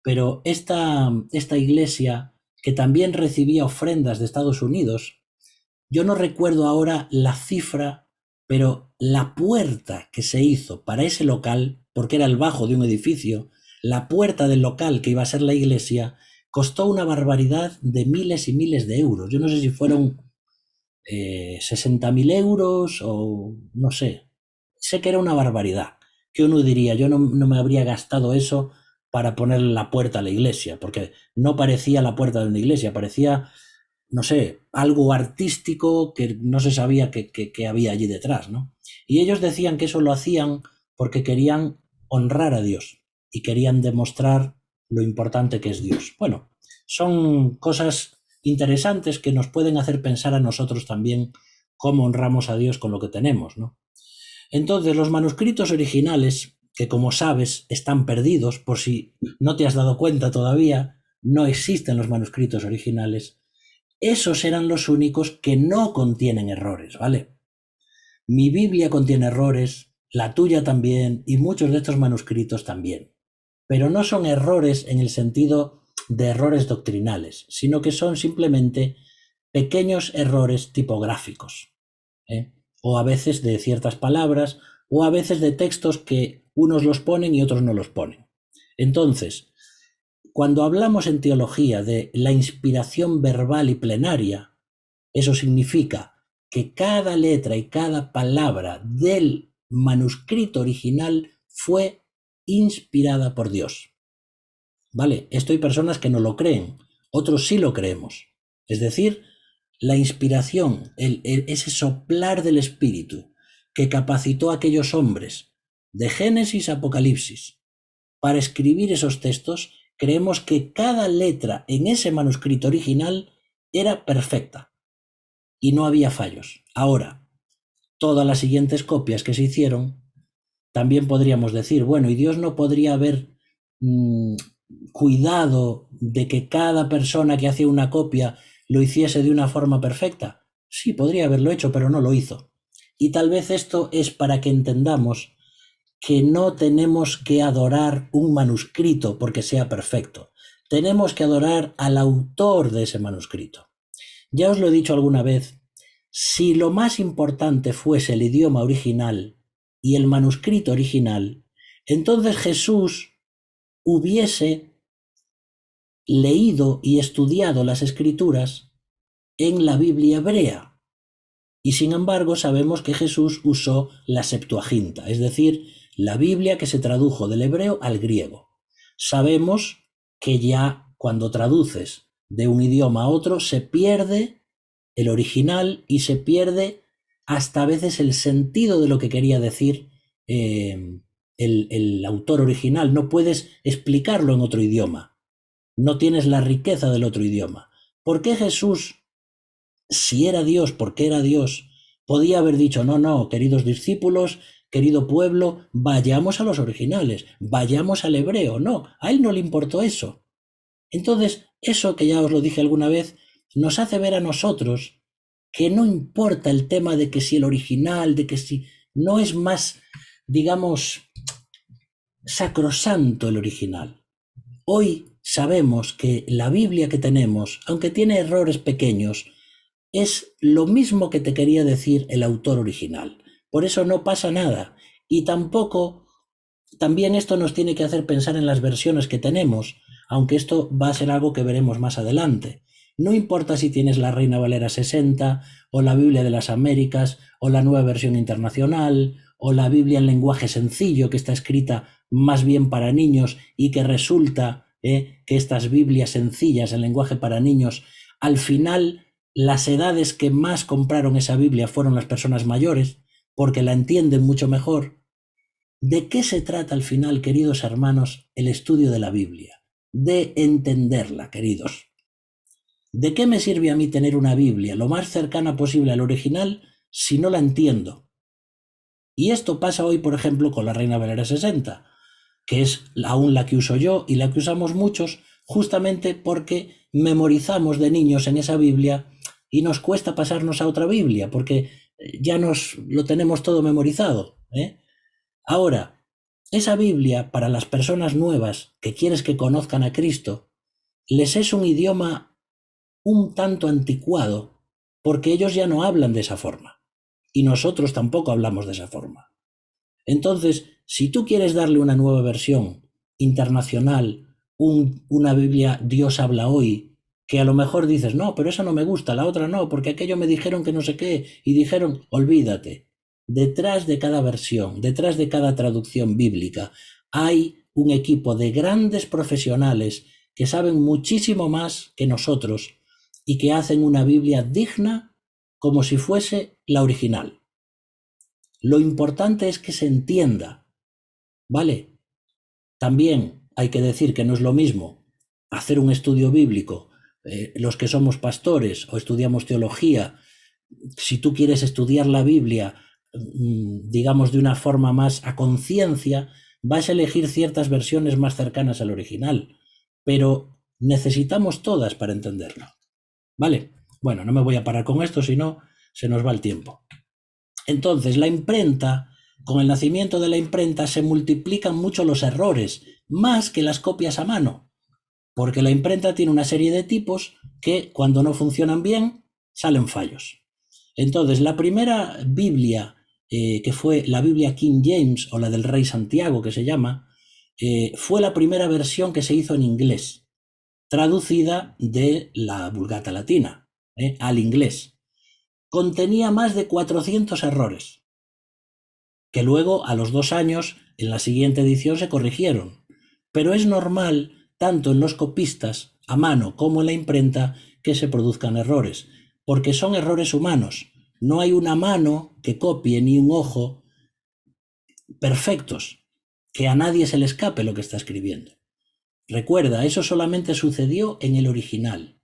pero esta iglesia que también recibía ofrendas de Estados Unidos, yo no recuerdo ahora la cifra, pero la puerta que se hizo para ese local, porque era el bajo de un edificio, la puerta del local que iba a ser la iglesia, costó una barbaridad de miles y miles de euros. Yo no sé si fueron 60.000 euros o no sé. Sé que era una barbaridad. Que uno diría, yo no me habría gastado eso para poner la puerta a la iglesia, porque no parecía la puerta de una iglesia, parecía, no sé, algo artístico que no se sabía que había allí detrás, ¿no? Y ellos decían que eso lo hacían porque querían honrar a Dios y querían demostrar lo importante que es Dios. Bueno, son cosas interesantes que nos pueden hacer pensar a nosotros también cómo honramos a Dios con lo que tenemos, ¿no? Entonces, los manuscritos originales, que como sabes están perdidos, por si no te has dado cuenta todavía, no existen los manuscritos originales, esos eran los únicos que no contienen errores, ¿vale? Mi Biblia contiene errores, la tuya también, y muchos de estos manuscritos también. Pero no son errores en el sentido de errores doctrinales, sino que son simplemente pequeños errores tipográficos, ¿eh? O a veces de ciertas palabras, o a veces de textos que unos los ponen y otros no los ponen. Entonces, cuando hablamos en teología de la inspiración verbal y plenaria, eso significa que cada letra y cada palabra del manuscrito original fue inspirada por Dios. ¿Vale? Esto hay personas que no lo creen, otros sí lo creemos. Es decir, la inspiración, ese soplar del Espíritu que capacitó a aquellos hombres de Génesis a Apocalipsis para escribir esos textos, creemos que cada letra en ese manuscrito original era perfecta y no había fallos. Ahora, todas las siguientes copias que se hicieron, también podríamos decir, bueno, ¿y Dios no podría haber cuidado de que cada persona que hacía una copia lo hiciese de una forma perfecta? Sí, podría haberlo hecho, pero no lo hizo. Y tal vez esto es para que entendamos que no tenemos que adorar un manuscrito porque sea perfecto. Tenemos que adorar al autor de ese manuscrito. Ya os lo he dicho alguna vez, si lo más importante fuese el idioma original y el manuscrito original, entonces Jesús hubiese leído y estudiado las escrituras en la Biblia hebrea. Y sin embargo sabemos que Jesús usó la Septuaginta, es decir, la Biblia que se tradujo del hebreo al griego. Sabemos que ya cuando traduces de un idioma a otro se pierde el original y se pierde hasta a veces el sentido de lo que quería decir el autor original. No puedes explicarlo en otro idioma. No tienes la riqueza del otro idioma. ¿Por qué Jesús, si era Dios, porque era Dios, podía haber dicho, no, queridos discípulos, querido pueblo, vayamos a los originales, vayamos al hebreo? No, a él no le importó eso. Entonces, eso que ya os lo dije alguna vez, nos hace ver a nosotros que no importa el tema de que si el original, de que si no es más, digamos, sacrosanto el original. Hoy sabemos que la Biblia que tenemos, aunque tiene errores pequeños, es lo mismo que te quería decir el autor original. Por eso no pasa nada. Y tampoco, también esto nos tiene que hacer pensar en las versiones que tenemos, aunque esto va a ser algo que veremos más adelante. No importa si tienes la Reina Valera 60, o la Biblia de las Américas, o la Nueva Versión Internacional, o la Biblia en lenguaje sencillo, que está escrita más bien para niños y que resulta que estas Biblias sencillas en lenguaje para niños, al final las edades que más compraron esa Biblia fueron las personas mayores, porque la entienden mucho mejor. ¿De qué se trata al final, queridos hermanos, el estudio de la Biblia? De entenderla, queridos. ¿De qué me sirve a mí tener una Biblia lo más cercana posible al original si no la entiendo? Y esto pasa hoy, por ejemplo, con la Reina Valera 60, que es aún la que uso yo y la que usamos muchos, justamente porque memorizamos de niños en esa Biblia y nos cuesta pasarnos a otra Biblia, porque ya nos lo tenemos todo memorizado, ¿eh? Ahora, esa Biblia, para las personas nuevas que quieres que conozcan a Cristo, les es un idioma un tanto anticuado, porque ellos ya no hablan de esa forma, y nosotros tampoco hablamos de esa forma. Entonces, si tú quieres darle una nueva versión internacional, una Biblia Dios habla hoy, que a lo mejor dices, no, pero esa no me gusta, la otra no, porque aquello me dijeron que no sé qué, y dijeron, olvídate. Detrás de cada versión, detrás de cada traducción bíblica, hay un equipo de grandes profesionales que saben muchísimo más que nosotros y que hacen una Biblia digna como si fuese la original. Lo importante es que se entienda, ¿vale? También hay que decir que no es lo mismo hacer un estudio bíblico, los que somos pastores o estudiamos teología, si tú quieres estudiar la Biblia, digamos de una forma más a conciencia, vas a elegir ciertas versiones más cercanas al original, pero necesitamos todas para entenderlo, ¿vale? Bueno, no me voy a parar con esto, si no, se nos va el tiempo. Entonces, la imprenta, con el nacimiento de la imprenta, se multiplican mucho los errores, más que las copias a mano, porque la imprenta tiene una serie de tipos que, cuando no funcionan bien, salen fallos. Entonces, la primera Biblia, que fue la Biblia King James, o la del Rey Santiago, que se llama, fue la primera versión que se hizo en inglés, traducida de la Vulgata Latina, al inglés. Contenía más de 400 errores, que luego, a los 2 años, en la siguiente edición se corrigieron. Pero es normal, tanto en los copistas, a mano, como en la imprenta, que se produzcan errores, porque son errores humanos. No hay una mano que copie ni un ojo perfectos, que a nadie se le escape lo que está escribiendo. Recuerda, eso solamente sucedió en el original,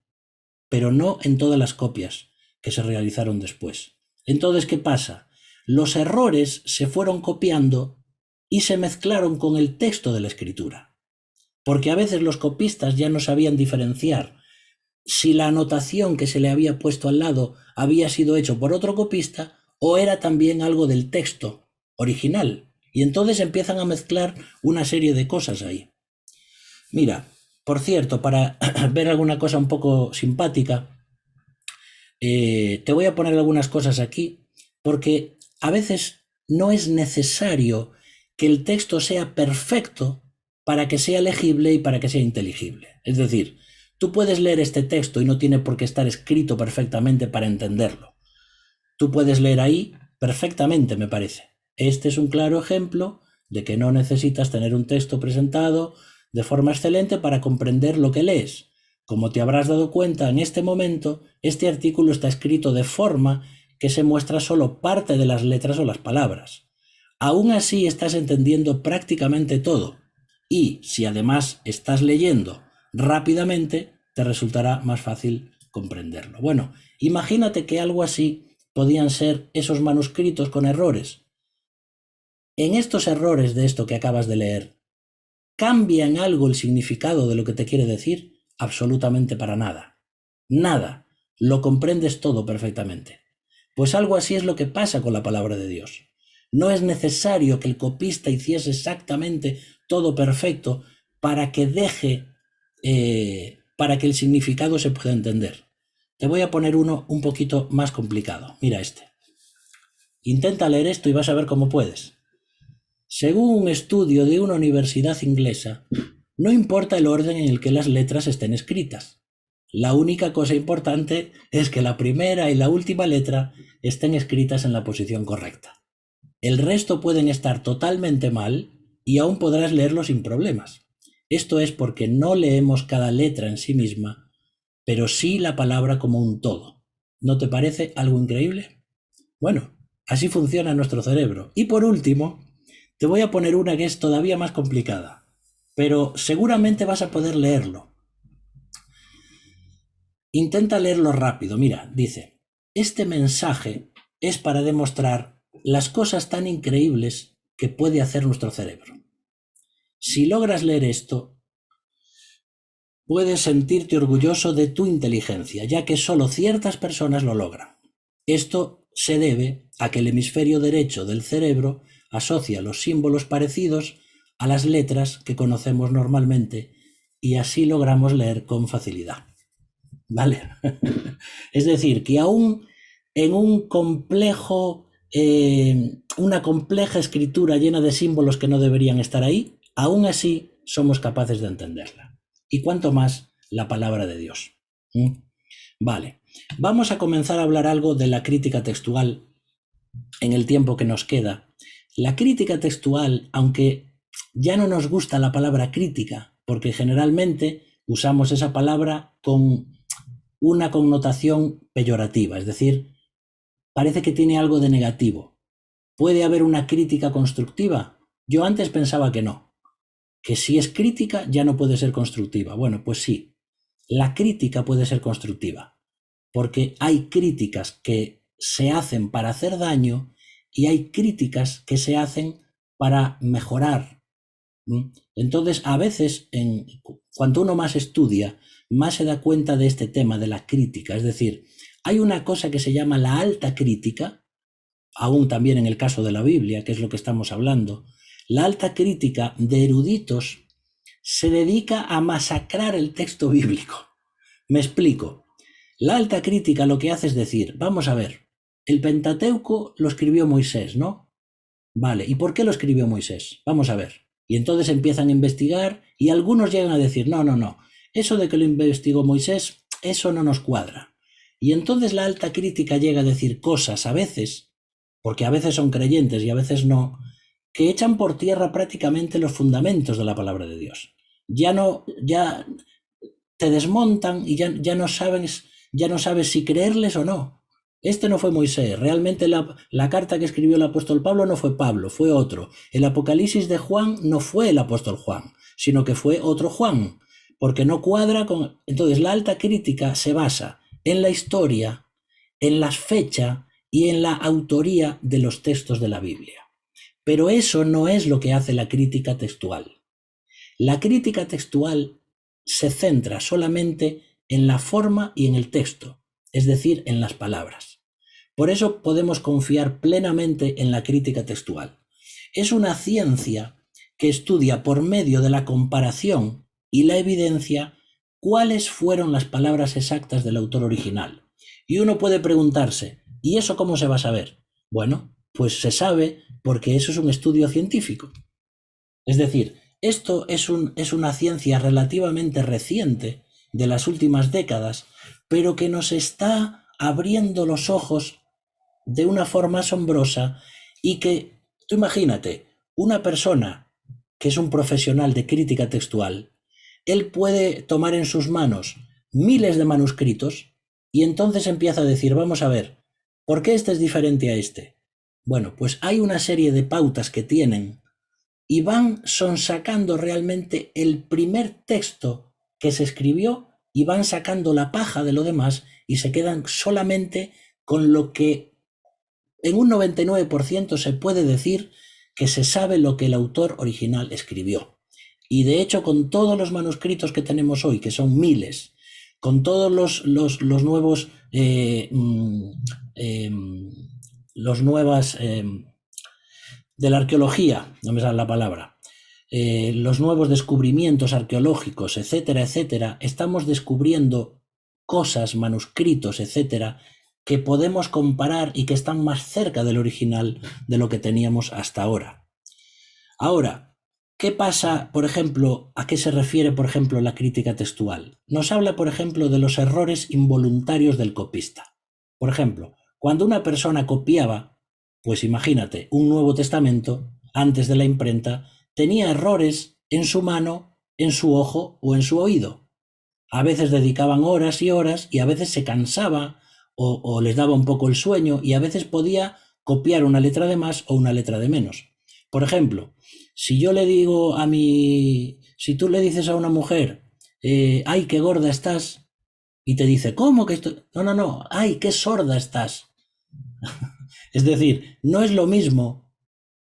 pero no en todas las copias que se realizaron después. Entonces, ¿qué pasa? Los errores se fueron copiando y se mezclaron con el texto de la escritura, porque a veces los copistas ya no sabían diferenciar si la anotación que se le había puesto al lado había sido hecho por otro copista o era también algo del texto original, y entonces empiezan a mezclar una serie de cosas ahí. Mira, por cierto, para ver alguna cosa un poco simpática, te voy a poner algunas cosas aquí, porque a veces no es necesario que el texto sea perfecto para que sea legible y para que sea inteligible. Es decir, tú puedes leer este texto y no tiene por qué estar escrito perfectamente para entenderlo. Tú puedes leer ahí perfectamente, me parece. Este es un claro ejemplo de que no necesitas tener un texto presentado de forma excelente para comprender lo que lees. Como te habrás dado cuenta, en este momento, este artículo está escrito de forma que se muestra solo parte de las letras o las palabras. Aún así estás entendiendo prácticamente todo, y si además estás leyendo rápidamente, te resultará más fácil comprenderlo. Bueno, imagínate que algo así podían ser esos manuscritos con errores. En estos errores de esto que acabas de leer, ¿cambia en algo el significado de lo que te quiere decir? Absolutamente para nada. Nada. Lo comprendes todo perfectamente. Pues algo así es lo que pasa con la palabra de Dios. No es necesario que el copista hiciese exactamente todo perfecto para que para que el significado se pueda entender. Te voy a poner uno un poquito más complicado. Mira este. Intenta leer esto y vas a ver cómo puedes. Según un estudio de una universidad inglesa, no importa el orden en el que las letras estén escritas. La única cosa importante es que la primera y la última letra estén escritas en la posición correcta. El resto pueden estar totalmente mal y aún podrás leerlo sin problemas. Esto es porque no leemos cada letra en sí misma, pero sí la palabra como un todo. ¿No te parece algo increíble? Bueno, así funciona nuestro cerebro. Y por último, Te voy a poner una que es todavía más complicada, pero seguramente vas a poder leerlo. Intenta leerlo rápido. Mira, dice, este mensaje es para demostrar las cosas tan increíbles que puede hacer nuestro cerebro. Si logras leer esto, puedes sentirte orgulloso de tu inteligencia, ya que solo ciertas personas lo logran. Esto se debe a que el hemisferio derecho del cerebro asocia los símbolos parecidos a las letras que conocemos normalmente y así logramos leer con facilidad. ¿Vale? Es decir, que aún en un complejo, una compleja escritura llena de símbolos que no deberían estar ahí, aún así somos capaces de entenderla. Y cuanto más la palabra de Dios. Vale, vamos a comenzar a hablar algo de la crítica textual en el tiempo que nos queda. La crítica textual, aunque ya no nos gusta la palabra crítica, porque generalmente usamos esa palabra con una connotación peyorativa, es decir, parece que tiene algo de negativo. ¿Puede haber una crítica constructiva? Yo antes pensaba que no, que si es crítica ya no puede ser constructiva. Bueno, pues sí, la crítica puede ser constructiva, porque hay críticas que se hacen para hacer daño y hay críticas que se hacen para mejorar. Entonces, a veces, cuanto uno más estudia, más se da cuenta de este tema de la crítica. Es decir, hay una cosa que se llama la alta crítica, aún también en el caso de la Biblia, que es lo que estamos hablando. La alta crítica de eruditos se dedica a masacrar el texto bíblico. Me explico. La alta crítica lo que hace es decir, vamos a ver, el Pentateuco lo escribió Moisés, ¿no? Vale, ¿y por qué lo escribió Moisés? Vamos a ver. Y entonces empiezan a investigar y algunos llegan a decir, no, eso de que lo investigó Moisés, eso no nos cuadra. Y entonces la alta crítica llega a decir cosas a veces, porque a veces son creyentes y a veces no, que echan por tierra prácticamente los fundamentos de la palabra de Dios. Ya te desmontan y ya no sabes si creerles o no. Este no fue Moisés, realmente la carta que escribió el apóstol Pablo no fue Pablo, fue otro. El Apocalipsis de Juan no fue el apóstol Juan, sino que fue otro Juan, porque no cuadra con... Entonces la alta crítica se basa en la historia, en la fecha y en la autoría de los textos de la Biblia. Pero eso no es lo que hace la crítica textual. La crítica textual se centra solamente en la forma y en el texto, es decir, en las palabras. Por eso podemos confiar plenamente en la crítica textual. Es una ciencia que estudia por medio de la comparación y la evidencia cuáles fueron las palabras exactas del autor original. Y uno puede preguntarse, ¿y eso cómo se va a saber? Bueno, pues se sabe porque eso es un estudio científico. Es decir, esto es una ciencia relativamente reciente, de las últimas décadas, pero que nos está abriendo los ojos de una forma asombrosa y que, tú imagínate, una persona que es un profesional de crítica textual, él puede tomar en sus manos miles de manuscritos y entonces empieza a decir, vamos a ver, ¿por qué este es diferente a este? Bueno, pues hay una serie de pautas que tienen y van sonsacando realmente el primer texto que se escribió y van sacando la paja de lo demás y se quedan solamente con lo que en un 99% se puede decir que se sabe lo que el autor original escribió. Y de hecho, con todos los manuscritos que tenemos hoy, que son miles, con todos los nuevos los nuevas de la arqueología, no me sale la palabra, los nuevos descubrimientos arqueológicos, etcétera, etcétera, estamos descubriendo cosas, manuscritos, etcétera, que podemos comparar y que están más cerca del original de lo que teníamos hasta ahora. Ahora, ¿qué pasa, por ejemplo, a qué se refiere, por ejemplo, la crítica textual? Nos habla, por ejemplo, de los errores involuntarios del copista. Por ejemplo, cuando una persona copiaba, pues imagínate, un Nuevo Testamento, antes de la imprenta, tenía errores en su mano, en su ojo o en su oído. A veces dedicaban horas y horas y a veces se cansaba o les daba un poco el sueño y a veces podía copiar una letra de más o una letra de menos. Por ejemplo, si yo le digo a si tú le dices a una mujer, ay, qué gorda estás, y te dice, ¿cómo que esto? No, no, no, ay, qué sorda estás. Es decir, no es lo mismo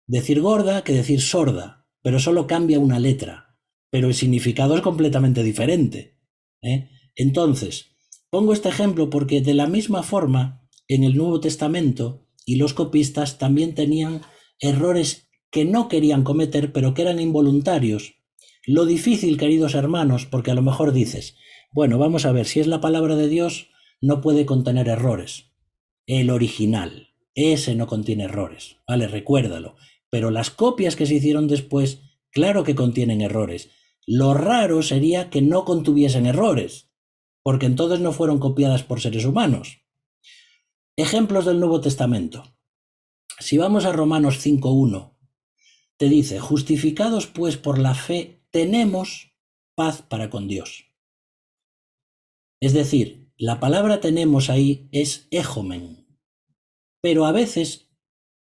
decir gorda que decir sorda, pero solo cambia una letra, pero el significado es completamente diferente. Entonces, pongo este ejemplo porque de la misma forma, en el Nuevo Testamento y los copistas también tenían errores que no querían cometer, pero que eran involuntarios. Lo difícil, queridos hermanos, porque a lo mejor dices, bueno, vamos a ver, si es la palabra de Dios, no puede contener errores. El original, ese no contiene errores, ¿vale? Recuérdalo. Pero las copias que se hicieron después, claro que contienen errores. Lo raro sería que no contuviesen errores, porque entonces no fueron copiadas por seres humanos. Ejemplos del Nuevo Testamento. Si vamos a Romanos 5:1, te dice, justificados pues por la fe, tenemos paz para con Dios. Es decir, la palabra tenemos ahí es ejomen. Pero a veces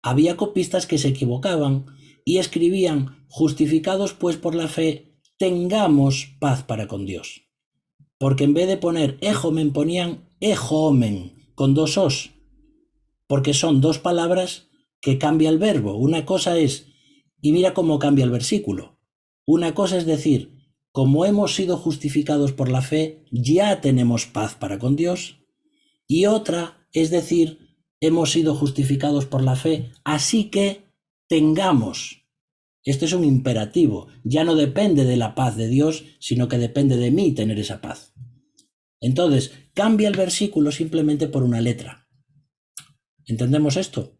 había copistas que se equivocaban y escribían, justificados pues por la fe, tengamos paz para con Dios. Porque en vez de poner ejomen ponían ejomen, con dos os, porque son dos palabras que cambia el verbo. Una cosa es, y mira cómo cambia el versículo, una cosa es decir, como hemos sido justificados por la fe, ya tenemos paz para con Dios, y otra es decir, hemos sido justificados por la fe, así que tengamos. Esto es un imperativo, ya no depende de la paz de Dios, sino que depende de mí tener esa paz. Entonces, cambia el versículo simplemente por una letra. ¿Entendemos esto?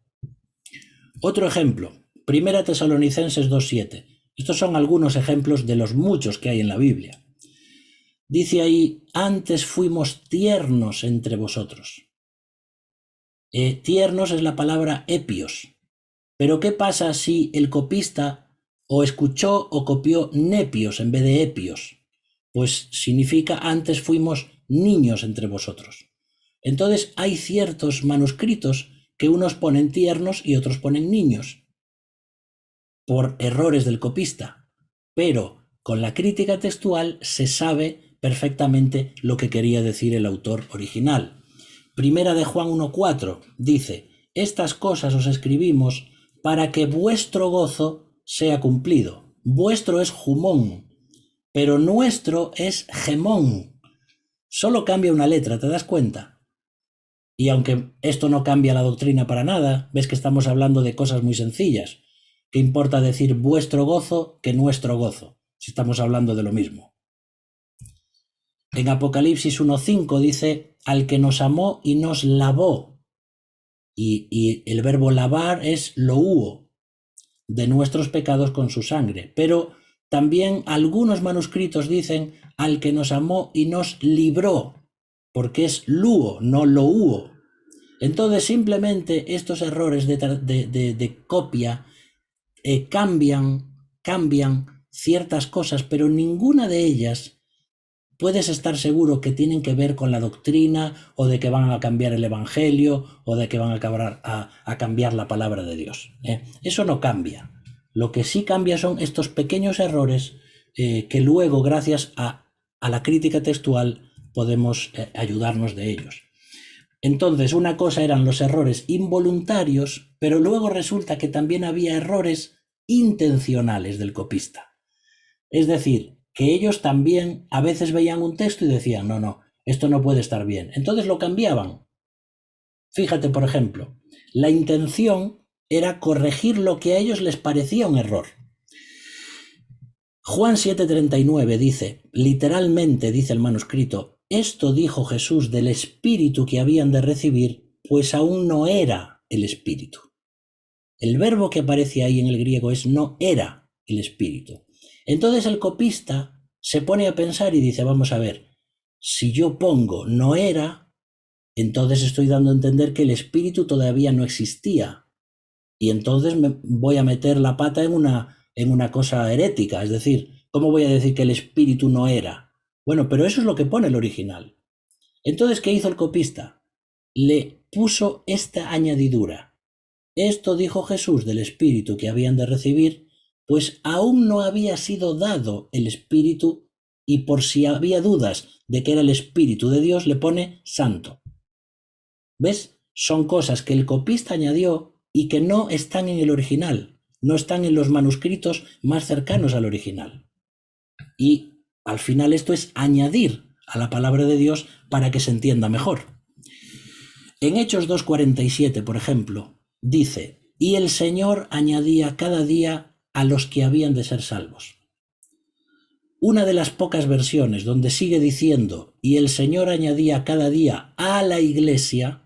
Otro ejemplo, 1 Tesalonicenses 2:7. Estos son algunos ejemplos de los muchos que hay en la Biblia. Dice ahí, antes fuimos tiernos entre vosotros. Tiernos es la palabra epios. Pero ¿qué pasa si el copista o escuchó o copió nepios en vez de epios? Pues significa antes fuimos niños entre vosotros. Entonces hay ciertos manuscritos que unos ponen tiernos y otros ponen niños, por errores del copista. Pero con la crítica textual se sabe perfectamente lo que quería decir el autor original. Primera de Juan 1:4 dice, estas cosas os escribimos para que vuestro gozo sea cumplido. Vuestro es jumón, pero nuestro es gemón. Solo cambia una letra, ¿te das cuenta? Y aunque esto no cambia la doctrina para nada, ves que estamos hablando de cosas muy sencillas. ¿Qué importa decir vuestro gozo que nuestro gozo, si estamos hablando de lo mismo? En Apocalipsis 1:5 dice, al que nos amó y nos lavó. Y el verbo lavar es loúo, de nuestros pecados con su sangre. Pero también algunos manuscritos dicen, al que nos amó y nos libró, porque es luo, no loúo. Entonces simplemente estos errores de copia cambian ciertas cosas, pero ninguna de ellas puedes estar seguro que tienen que ver con la doctrina o de que van a cambiar el evangelio o de que van a cambiar la palabra de Dios. Eso no cambia. Lo que sí cambia son estos pequeños errores que luego, gracias a la crítica textual, podemos ayudarnos de ellos. Entonces, una cosa eran los errores involuntarios, pero luego resulta que también había errores intencionales del copista. Es decir, que ellos también a veces veían un texto y decían, no, esto no puede estar bien. Entonces lo cambiaban. Fíjate, por ejemplo, la intención era corregir lo que a ellos les parecía un error. Juan 7:39 dice, literalmente dice el manuscrito, esto dijo Jesús del Espíritu que habían de recibir, pues aún no era el Espíritu. El verbo que aparece ahí en el griego es no era el Espíritu. Entonces el copista se pone a pensar y dice, vamos a ver, si yo pongo no era, entonces estoy dando a entender que el Espíritu todavía no existía. Y entonces me voy a meter la pata en una cosa herética, es decir, ¿cómo voy a decir que el Espíritu no era? Bueno, pero eso es lo que pone el original. Entonces, ¿qué hizo el copista? Le puso esta añadidura. Esto dijo Jesús del Espíritu que habían de recibir, pues aún no había sido dado el Espíritu, y por si había dudas de que era el Espíritu de Dios, le pone santo. ¿Ves? Son cosas que el copista añadió y que no están en el original, no están en los manuscritos más cercanos al original. Y al final esto es añadir a la palabra de Dios para que se entienda mejor. En Hechos 2:47, por ejemplo, dice: y el Señor añadía cada día a los que habían de ser salvos. Una de las pocas versiones donde sigue diciendo: y el Señor añadía cada día a la iglesia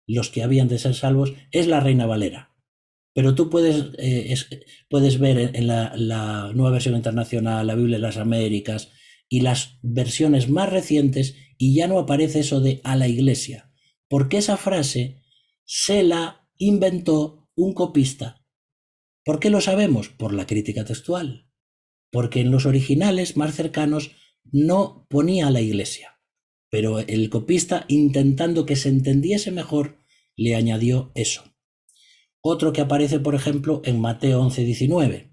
los que habían de ser salvos, es la Reina Valera. Pero tú puedes ver en la Nueva Versión Internacional, la Biblia de las Américas y las versiones más recientes, y ya no aparece eso de a la iglesia, porque esa frase se la inventó un copista. ¿Por qué lo sabemos? Por la crítica textual. Porque en los originales más cercanos no ponía a la iglesia, pero el copista, intentando que se entendiese mejor, le añadió eso. Otro que aparece, por ejemplo, en Mateo 11:19.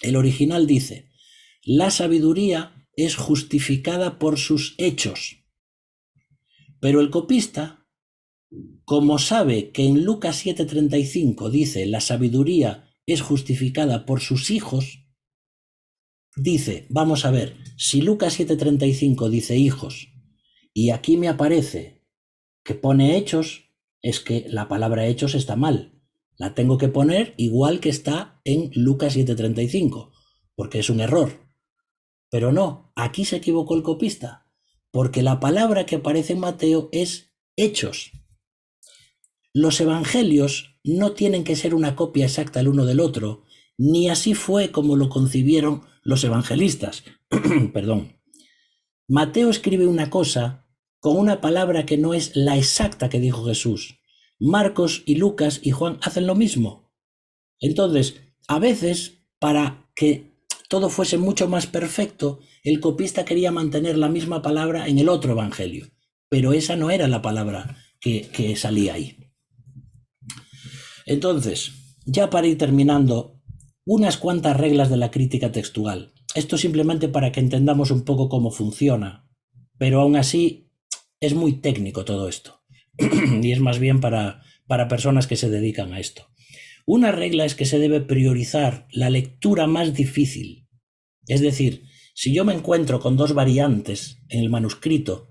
El original dice: la sabiduría es justificada por sus hechos. Pero el copista, como sabe que en Lucas 7:35 dice: la sabiduría es justificada por sus hijos, dice: vamos a ver, si Lucas 7:35 dice hijos y aquí me aparece que pone hechos, es que la palabra hechos está mal. La tengo que poner igual que está en Lucas 7:35, porque es un error. Pero no, aquí se equivocó el copista, porque la palabra que aparece en Mateo es hechos. Los evangelios no tienen que ser una copia exacta el uno del otro, ni así fue como lo concibieron los evangelistas. Perdón. Mateo escribe una cosa con una palabra que no es la exacta que dijo Jesús. Marcos y Lucas y Juan hacen lo mismo. Entonces, a veces, para que todo fuese mucho más perfecto, el copista quería mantener la misma palabra en el otro evangelio, pero esa no era la palabra que salía ahí. Entonces, ya para ir terminando, unas cuantas reglas de la crítica textual. Esto simplemente para que entendamos un poco cómo funciona, pero aún así es muy técnico todo esto y es más bien para personas que se dedican a esto. Una regla es que se debe priorizar la lectura más difícil. Es decir, si yo me encuentro con dos variantes en el manuscrito,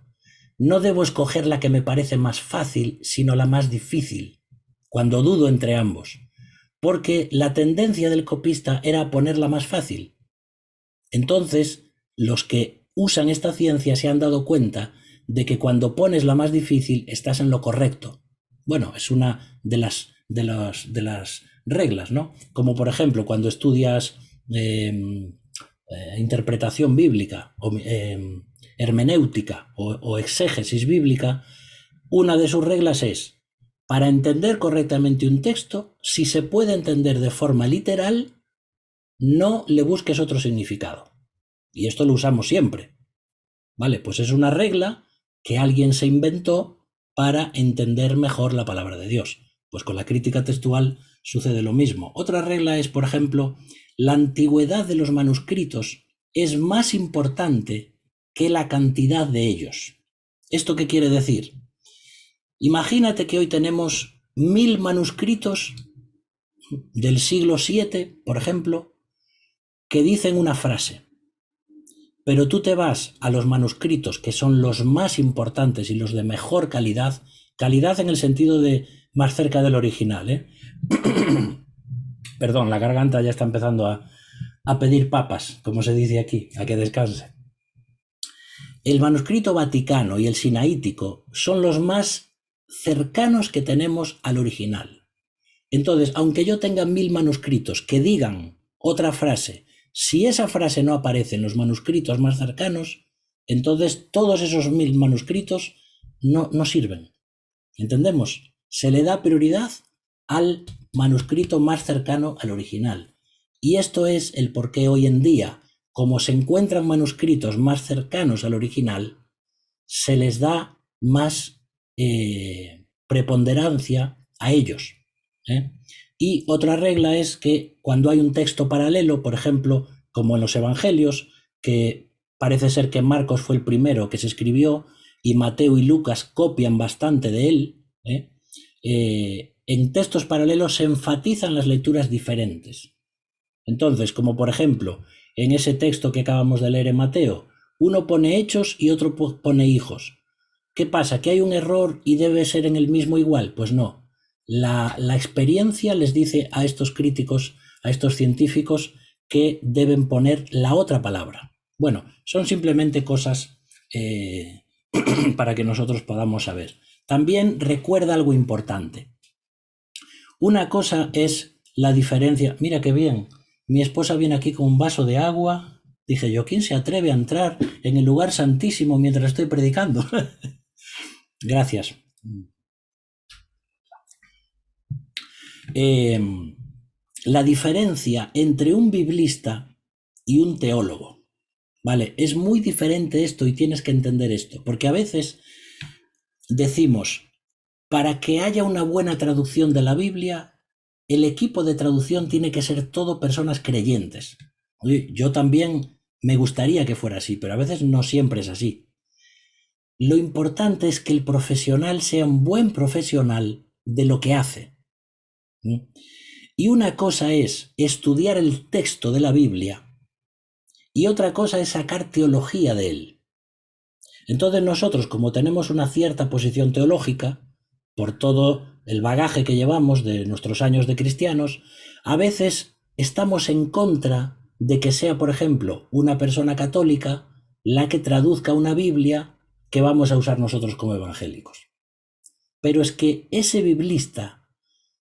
no debo escoger la que me parece más fácil, sino la más difícil, cuando dudo entre ambos, porque la tendencia del copista era poner la más fácil. Entonces, los que usan esta ciencia se han dado cuenta de que cuando pones la más difícil estás en lo correcto. Bueno, es una de las reglas, ¿no? Como por ejemplo cuando estudias interpretación bíblica o hermenéutica o exégesis bíblica, una de sus reglas es: para entender correctamente un texto, si se puede entender de forma literal, no le busques otro significado. Y esto lo usamos siempre. Vale, pues es una regla que alguien se inventó para entender mejor la palabra de Dios. Pues con la crítica textual sucede lo mismo. Otra regla es, por ejemplo, la antigüedad de los manuscritos es más importante que la cantidad de ellos. ¿Esto qué quiere decir? Imagínate que hoy tenemos 1000 manuscritos del siglo VII, por ejemplo, que dicen una frase. Pero tú te vas a los manuscritos que son los más importantes y los de mejor calidad, calidad en el sentido de más cerca del original, ¿eh? Perdón, la garganta ya está empezando a pedir papas, como se dice aquí, a que descanse. El manuscrito vaticano y el sinaítico son los más cercanos que tenemos al original. Entonces, aunque yo tenga 1000 manuscritos que digan otra frase, si esa frase no aparece en los manuscritos más cercanos, entonces todos esos 1000 manuscritos no sirven. ¿Entendemos? Se le da prioridad al manuscrito más cercano al original. Y esto es el por qué hoy en día, como se encuentran manuscritos más cercanos al original, se les da más preponderancia a ellos. ¿eh? Y otra regla es que cuando hay un texto paralelo, por ejemplo, como en los Evangelios, que parece ser que Marcos fue el primero que se escribió y Mateo y Lucas copian bastante de él, en textos paralelos se enfatizan las lecturas diferentes. Entonces, como por ejemplo, en ese texto que acabamos de leer en Mateo, uno pone hechos y otro pone hijos. ¿Qué pasa? ¿Que hay un error y debe ser en el mismo igual? Pues no. La experiencia les dice a estos críticos, a estos científicos, que deben poner la otra palabra. Bueno, son simplemente cosas para que nosotros podamos saber. También recuerda algo importante. Una cosa es la diferencia. Mira qué bien. Mi esposa viene aquí con un vaso de agua. Dije yo, ¿quién se atreve a entrar en el lugar santísimo mientras estoy predicando? Gracias. La diferencia entre un biblista y un teólogo, ¿vale? Es muy diferente esto y tienes que entender esto, porque a veces decimos, para que haya una buena traducción de la Biblia, el equipo de traducción tiene que ser todo personas creyentes. Oye, yo también me gustaría que fuera así, pero a veces no siempre es así. Lo importante es que el profesional sea un buen profesional de lo que hace. Y una cosa es estudiar el texto de la Biblia y otra cosa es sacar teología de él. Entonces nosotros, como tenemos una cierta posición teológica, por todo el bagaje que llevamos de nuestros años de cristianos, a veces estamos en contra de que sea, por ejemplo, una persona católica la que traduzca una Biblia que vamos a usar nosotros como evangélicos. Pero es que ese biblista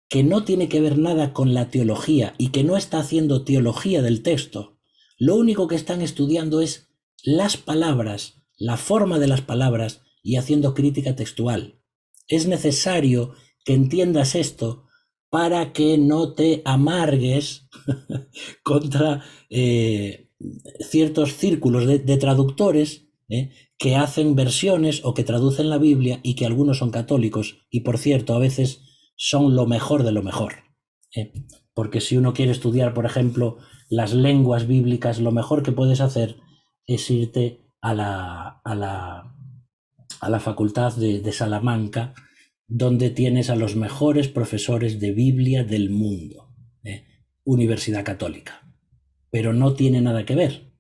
que no tiene que ver nada con la teología y que no está haciendo teología del texto, lo único que están estudiando es las palabras, la forma de las palabras y haciendo crítica textual. Es necesario que entiendas esto para que no te amargues contra ciertos círculos de traductores que hacen versiones o que traducen la Biblia y que algunos son católicos y, por cierto, a veces son lo mejor de lo mejor. Porque si uno quiere estudiar, por ejemplo, las lenguas bíblicas, lo mejor que puedes hacer es irte a la facultad de Salamanca, donde tienes a los mejores profesores de Biblia del mundo. Universidad Católica. Pero no tiene nada que ver.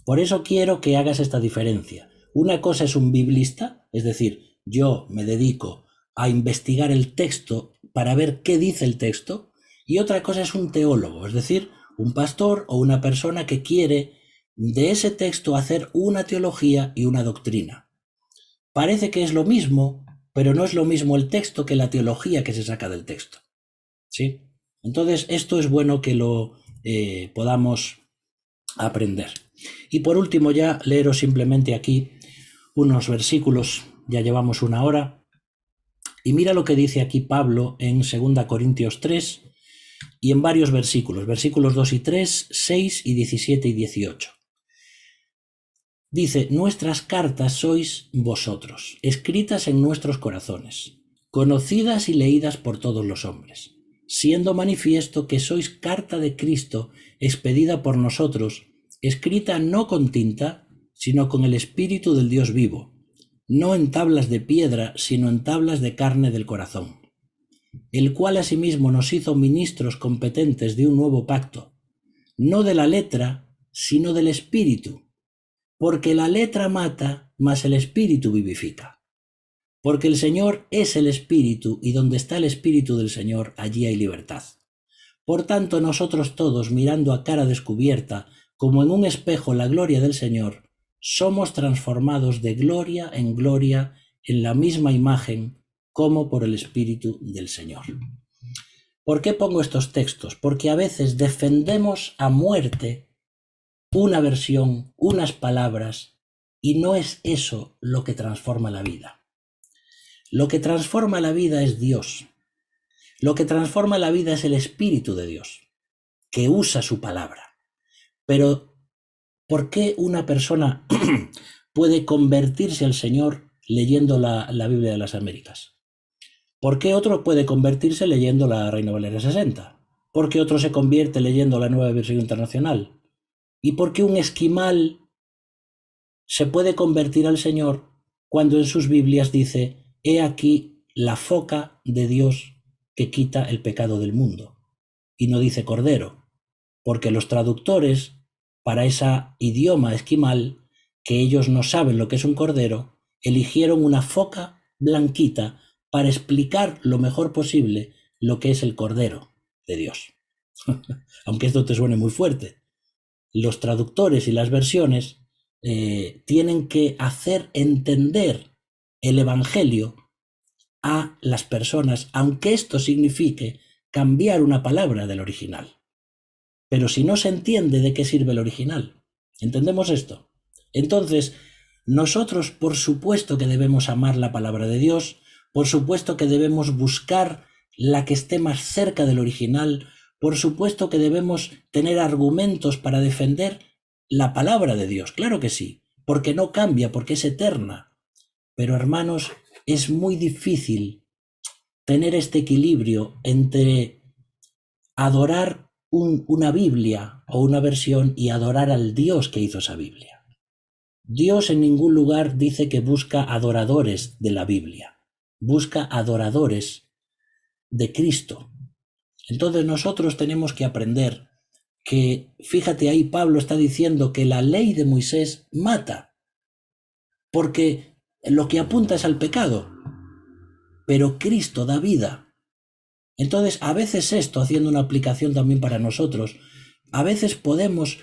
Por eso quiero que hagas esta diferencia. Una cosa es un biblista, es decir, yo me dedico a investigar el texto para ver qué dice el texto, y otra cosa es un teólogo, es decir, un pastor o una persona que quiere de ese texto hacer una teología y una doctrina. Parece que es lo mismo, pero no es lo mismo el texto que la teología que se saca del texto. ¿Sí? Entonces, esto es bueno que lo podamos aprender. Y por último, ya leeros simplemente aquí unos versículos, ya llevamos una hora, y mira lo que dice aquí Pablo en 2 Corintios 3 y en varios versículos, versículos 2 y 3, 6 y 17 y 18. Dice, nuestras cartas sois vosotros, escritas en nuestros corazones, conocidas y leídas por todos los hombres, siendo manifiesto que sois carta de Cristo expedida por nosotros, escrita no con tinta, sino con el Espíritu del Dios vivo, no en tablas de piedra, sino en tablas de carne del corazón, el cual asimismo nos hizo ministros competentes de un nuevo pacto, no de la letra, sino del Espíritu, porque la letra mata, mas el Espíritu vivifica. Porque el Señor es el Espíritu, y donde está el Espíritu del Señor, allí hay libertad. Por tanto, nosotros todos, mirando a cara descubierta, como en un espejo la gloria del Señor, somos transformados de gloria en gloria en la misma imagen, como por el Espíritu del Señor. ¿Por qué pongo estos textos? Porque a veces defendemos a muerte una versión, unas palabras, y no es eso lo que transforma la vida. Lo que transforma la vida es Dios. Lo que transforma la vida es el Espíritu de Dios, que usa su palabra. Pero, ¿por qué una persona puede convertirse al Señor leyendo la Biblia de las Américas? ¿Por qué otro puede convertirse leyendo la Reina Valera 60? ¿Por qué otro se convierte leyendo la Nueva Versión Internacional? ¿Y por qué un esquimal se puede convertir al Señor cuando en sus Biblias dice: he aquí la foca de Dios que quita el pecado del mundo? Y no dice cordero, porque los traductores para ese idioma esquimal, que ellos no saben lo que es un cordero, eligieron una foca blanquita para explicar lo mejor posible lo que es el cordero de Dios. Aunque esto te suene muy fuerte, los traductores y las versiones tienen que hacer entender el Evangelio a las personas, aunque esto signifique cambiar una palabra del original. Pero si no se entiende, ¿de qué sirve el original? ¿Entendemos esto? Entonces, nosotros por supuesto que debemos amar la palabra de Dios, por supuesto que debemos buscar la que esté más cerca del original, por supuesto que debemos tener argumentos para defender la palabra de Dios, claro que sí, porque no cambia, porque es eterna. Pero hermanos, es muy difícil tener este equilibrio entre adorar una Biblia o una versión y adorar al Dios que hizo esa Biblia. Dios en ningún lugar dice que busca adoradores de la Biblia, busca adoradores de Cristo. Entonces nosotros tenemos que aprender que, fíjate ahí, Pablo está diciendo que la ley de Moisés mata, porque lo que apunta es al pecado, pero Cristo da vida. Entonces, a veces esto, haciendo una aplicación también para nosotros, a veces podemos,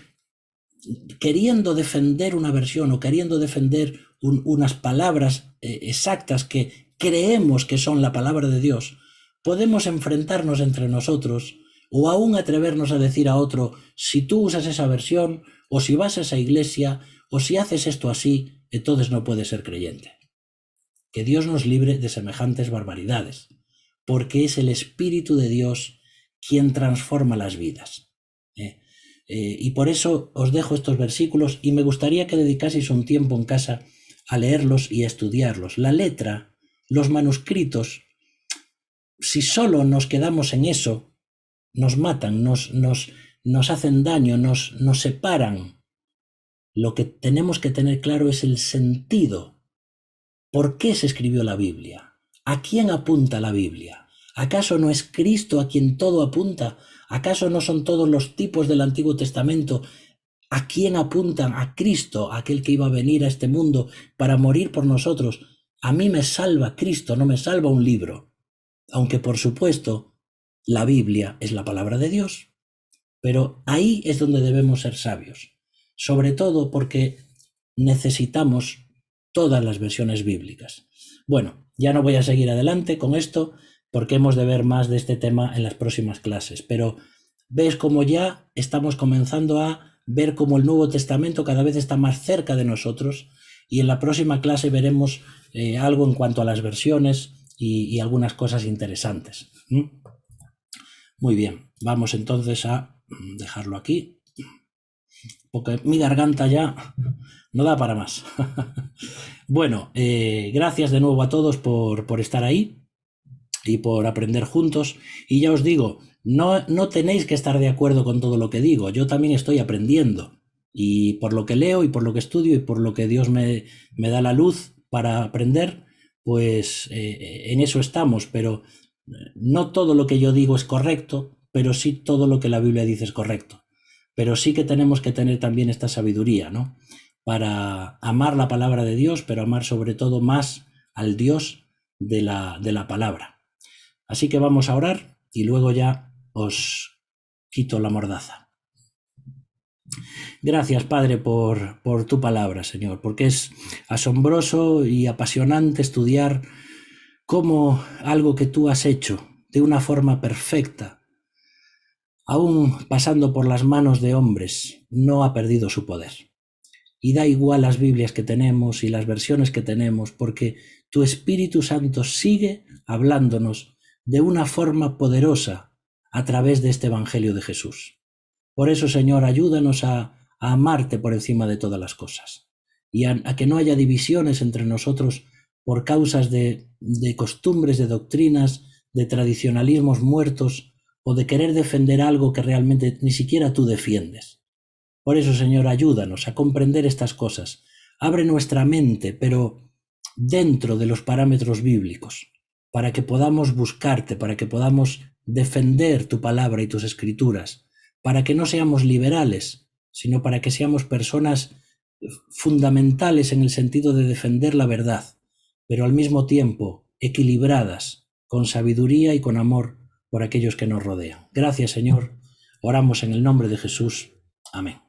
queriendo defender una versión o queriendo defender unas palabras exactas que creemos que son la palabra de Dios, podemos enfrentarnos entre nosotros o aún atrevernos a decir a otro: si tú usas esa versión, o si vas a esa iglesia, o si haces esto así, entonces no puedes ser creyente. Que Dios nos libre de semejantes barbaridades, porque es el Espíritu de Dios quien transforma las vidas. Y por eso os dejo estos versículos y me gustaría que dedicaseis un tiempo en casa a leerlos y a estudiarlos. La letra, los manuscritos, si solo nos quedamos en eso, nos matan, nos hacen daño, nos separan. Lo que tenemos que tener claro es el sentido. ¿Por qué se escribió la Biblia? ¿A quién apunta la Biblia? ¿Acaso no es Cristo a quien todo apunta? ¿Acaso no son todos los tipos del Antiguo Testamento a quién apuntan? A Cristo, aquel que iba a venir a este mundo para morir por nosotros. A mí me salva Cristo, no me salva un libro. Aunque por supuesto la Biblia es la palabra de Dios. Pero ahí es donde debemos ser sabios. Sobre todo porque necesitamos todas las versiones bíblicas. Bueno, ya no voy a seguir adelante con esto porque hemos de ver más de este tema en las próximas clases, pero ves cómo ya estamos comenzando a ver cómo el Nuevo Testamento cada vez está más cerca de nosotros, y en la próxima clase veremos algo en cuanto a las versiones y algunas cosas interesantes. Muy bien, vamos entonces a dejarlo aquí, porque mi garganta ya no da para más. Bueno, gracias de nuevo a todos por estar ahí y por aprender juntos. Y ya os digo, no tenéis que estar de acuerdo con todo lo que digo. Yo también estoy aprendiendo. Y por lo que leo y por lo que estudio y por lo que Dios me da la luz para aprender, pues en eso estamos. Pero no todo lo que yo digo es correcto, pero sí todo lo que la Biblia dice es correcto. Pero sí que tenemos que tener también esta sabiduría, ¿no? Para amar la palabra de Dios, pero amar sobre todo más al Dios de la palabra. Así que vamos a orar y luego ya os quito la mordaza. Gracias, Padre, por tu palabra, Señor, porque es asombroso y apasionante estudiar cómo algo que tú has hecho de una forma perfecta, aún pasando por las manos de hombres, no ha perdido su poder. Y da igual las Biblias que tenemos y las versiones que tenemos, porque tu Espíritu Santo sigue hablándonos de una forma poderosa a través de este Evangelio de Jesús. Por eso, Señor, ayúdanos a amarte por encima de todas las cosas y a que no haya divisiones entre nosotros por causas de costumbres, de doctrinas, de tradicionalismos muertos o de querer defender algo que realmente ni siquiera tú defiendes. Por eso, Señor, ayúdanos a comprender estas cosas. Abre nuestra mente, pero dentro de los parámetros bíblicos, para que podamos buscarte, para que podamos defender tu palabra y tus escrituras, para que no seamos liberales, sino para que seamos personas fundamentales en el sentido de defender la verdad, pero al mismo tiempo equilibradas, con sabiduría y con amor por aquellos que nos rodean. Gracias, Señor. Oramos en el nombre de Jesús. Amén.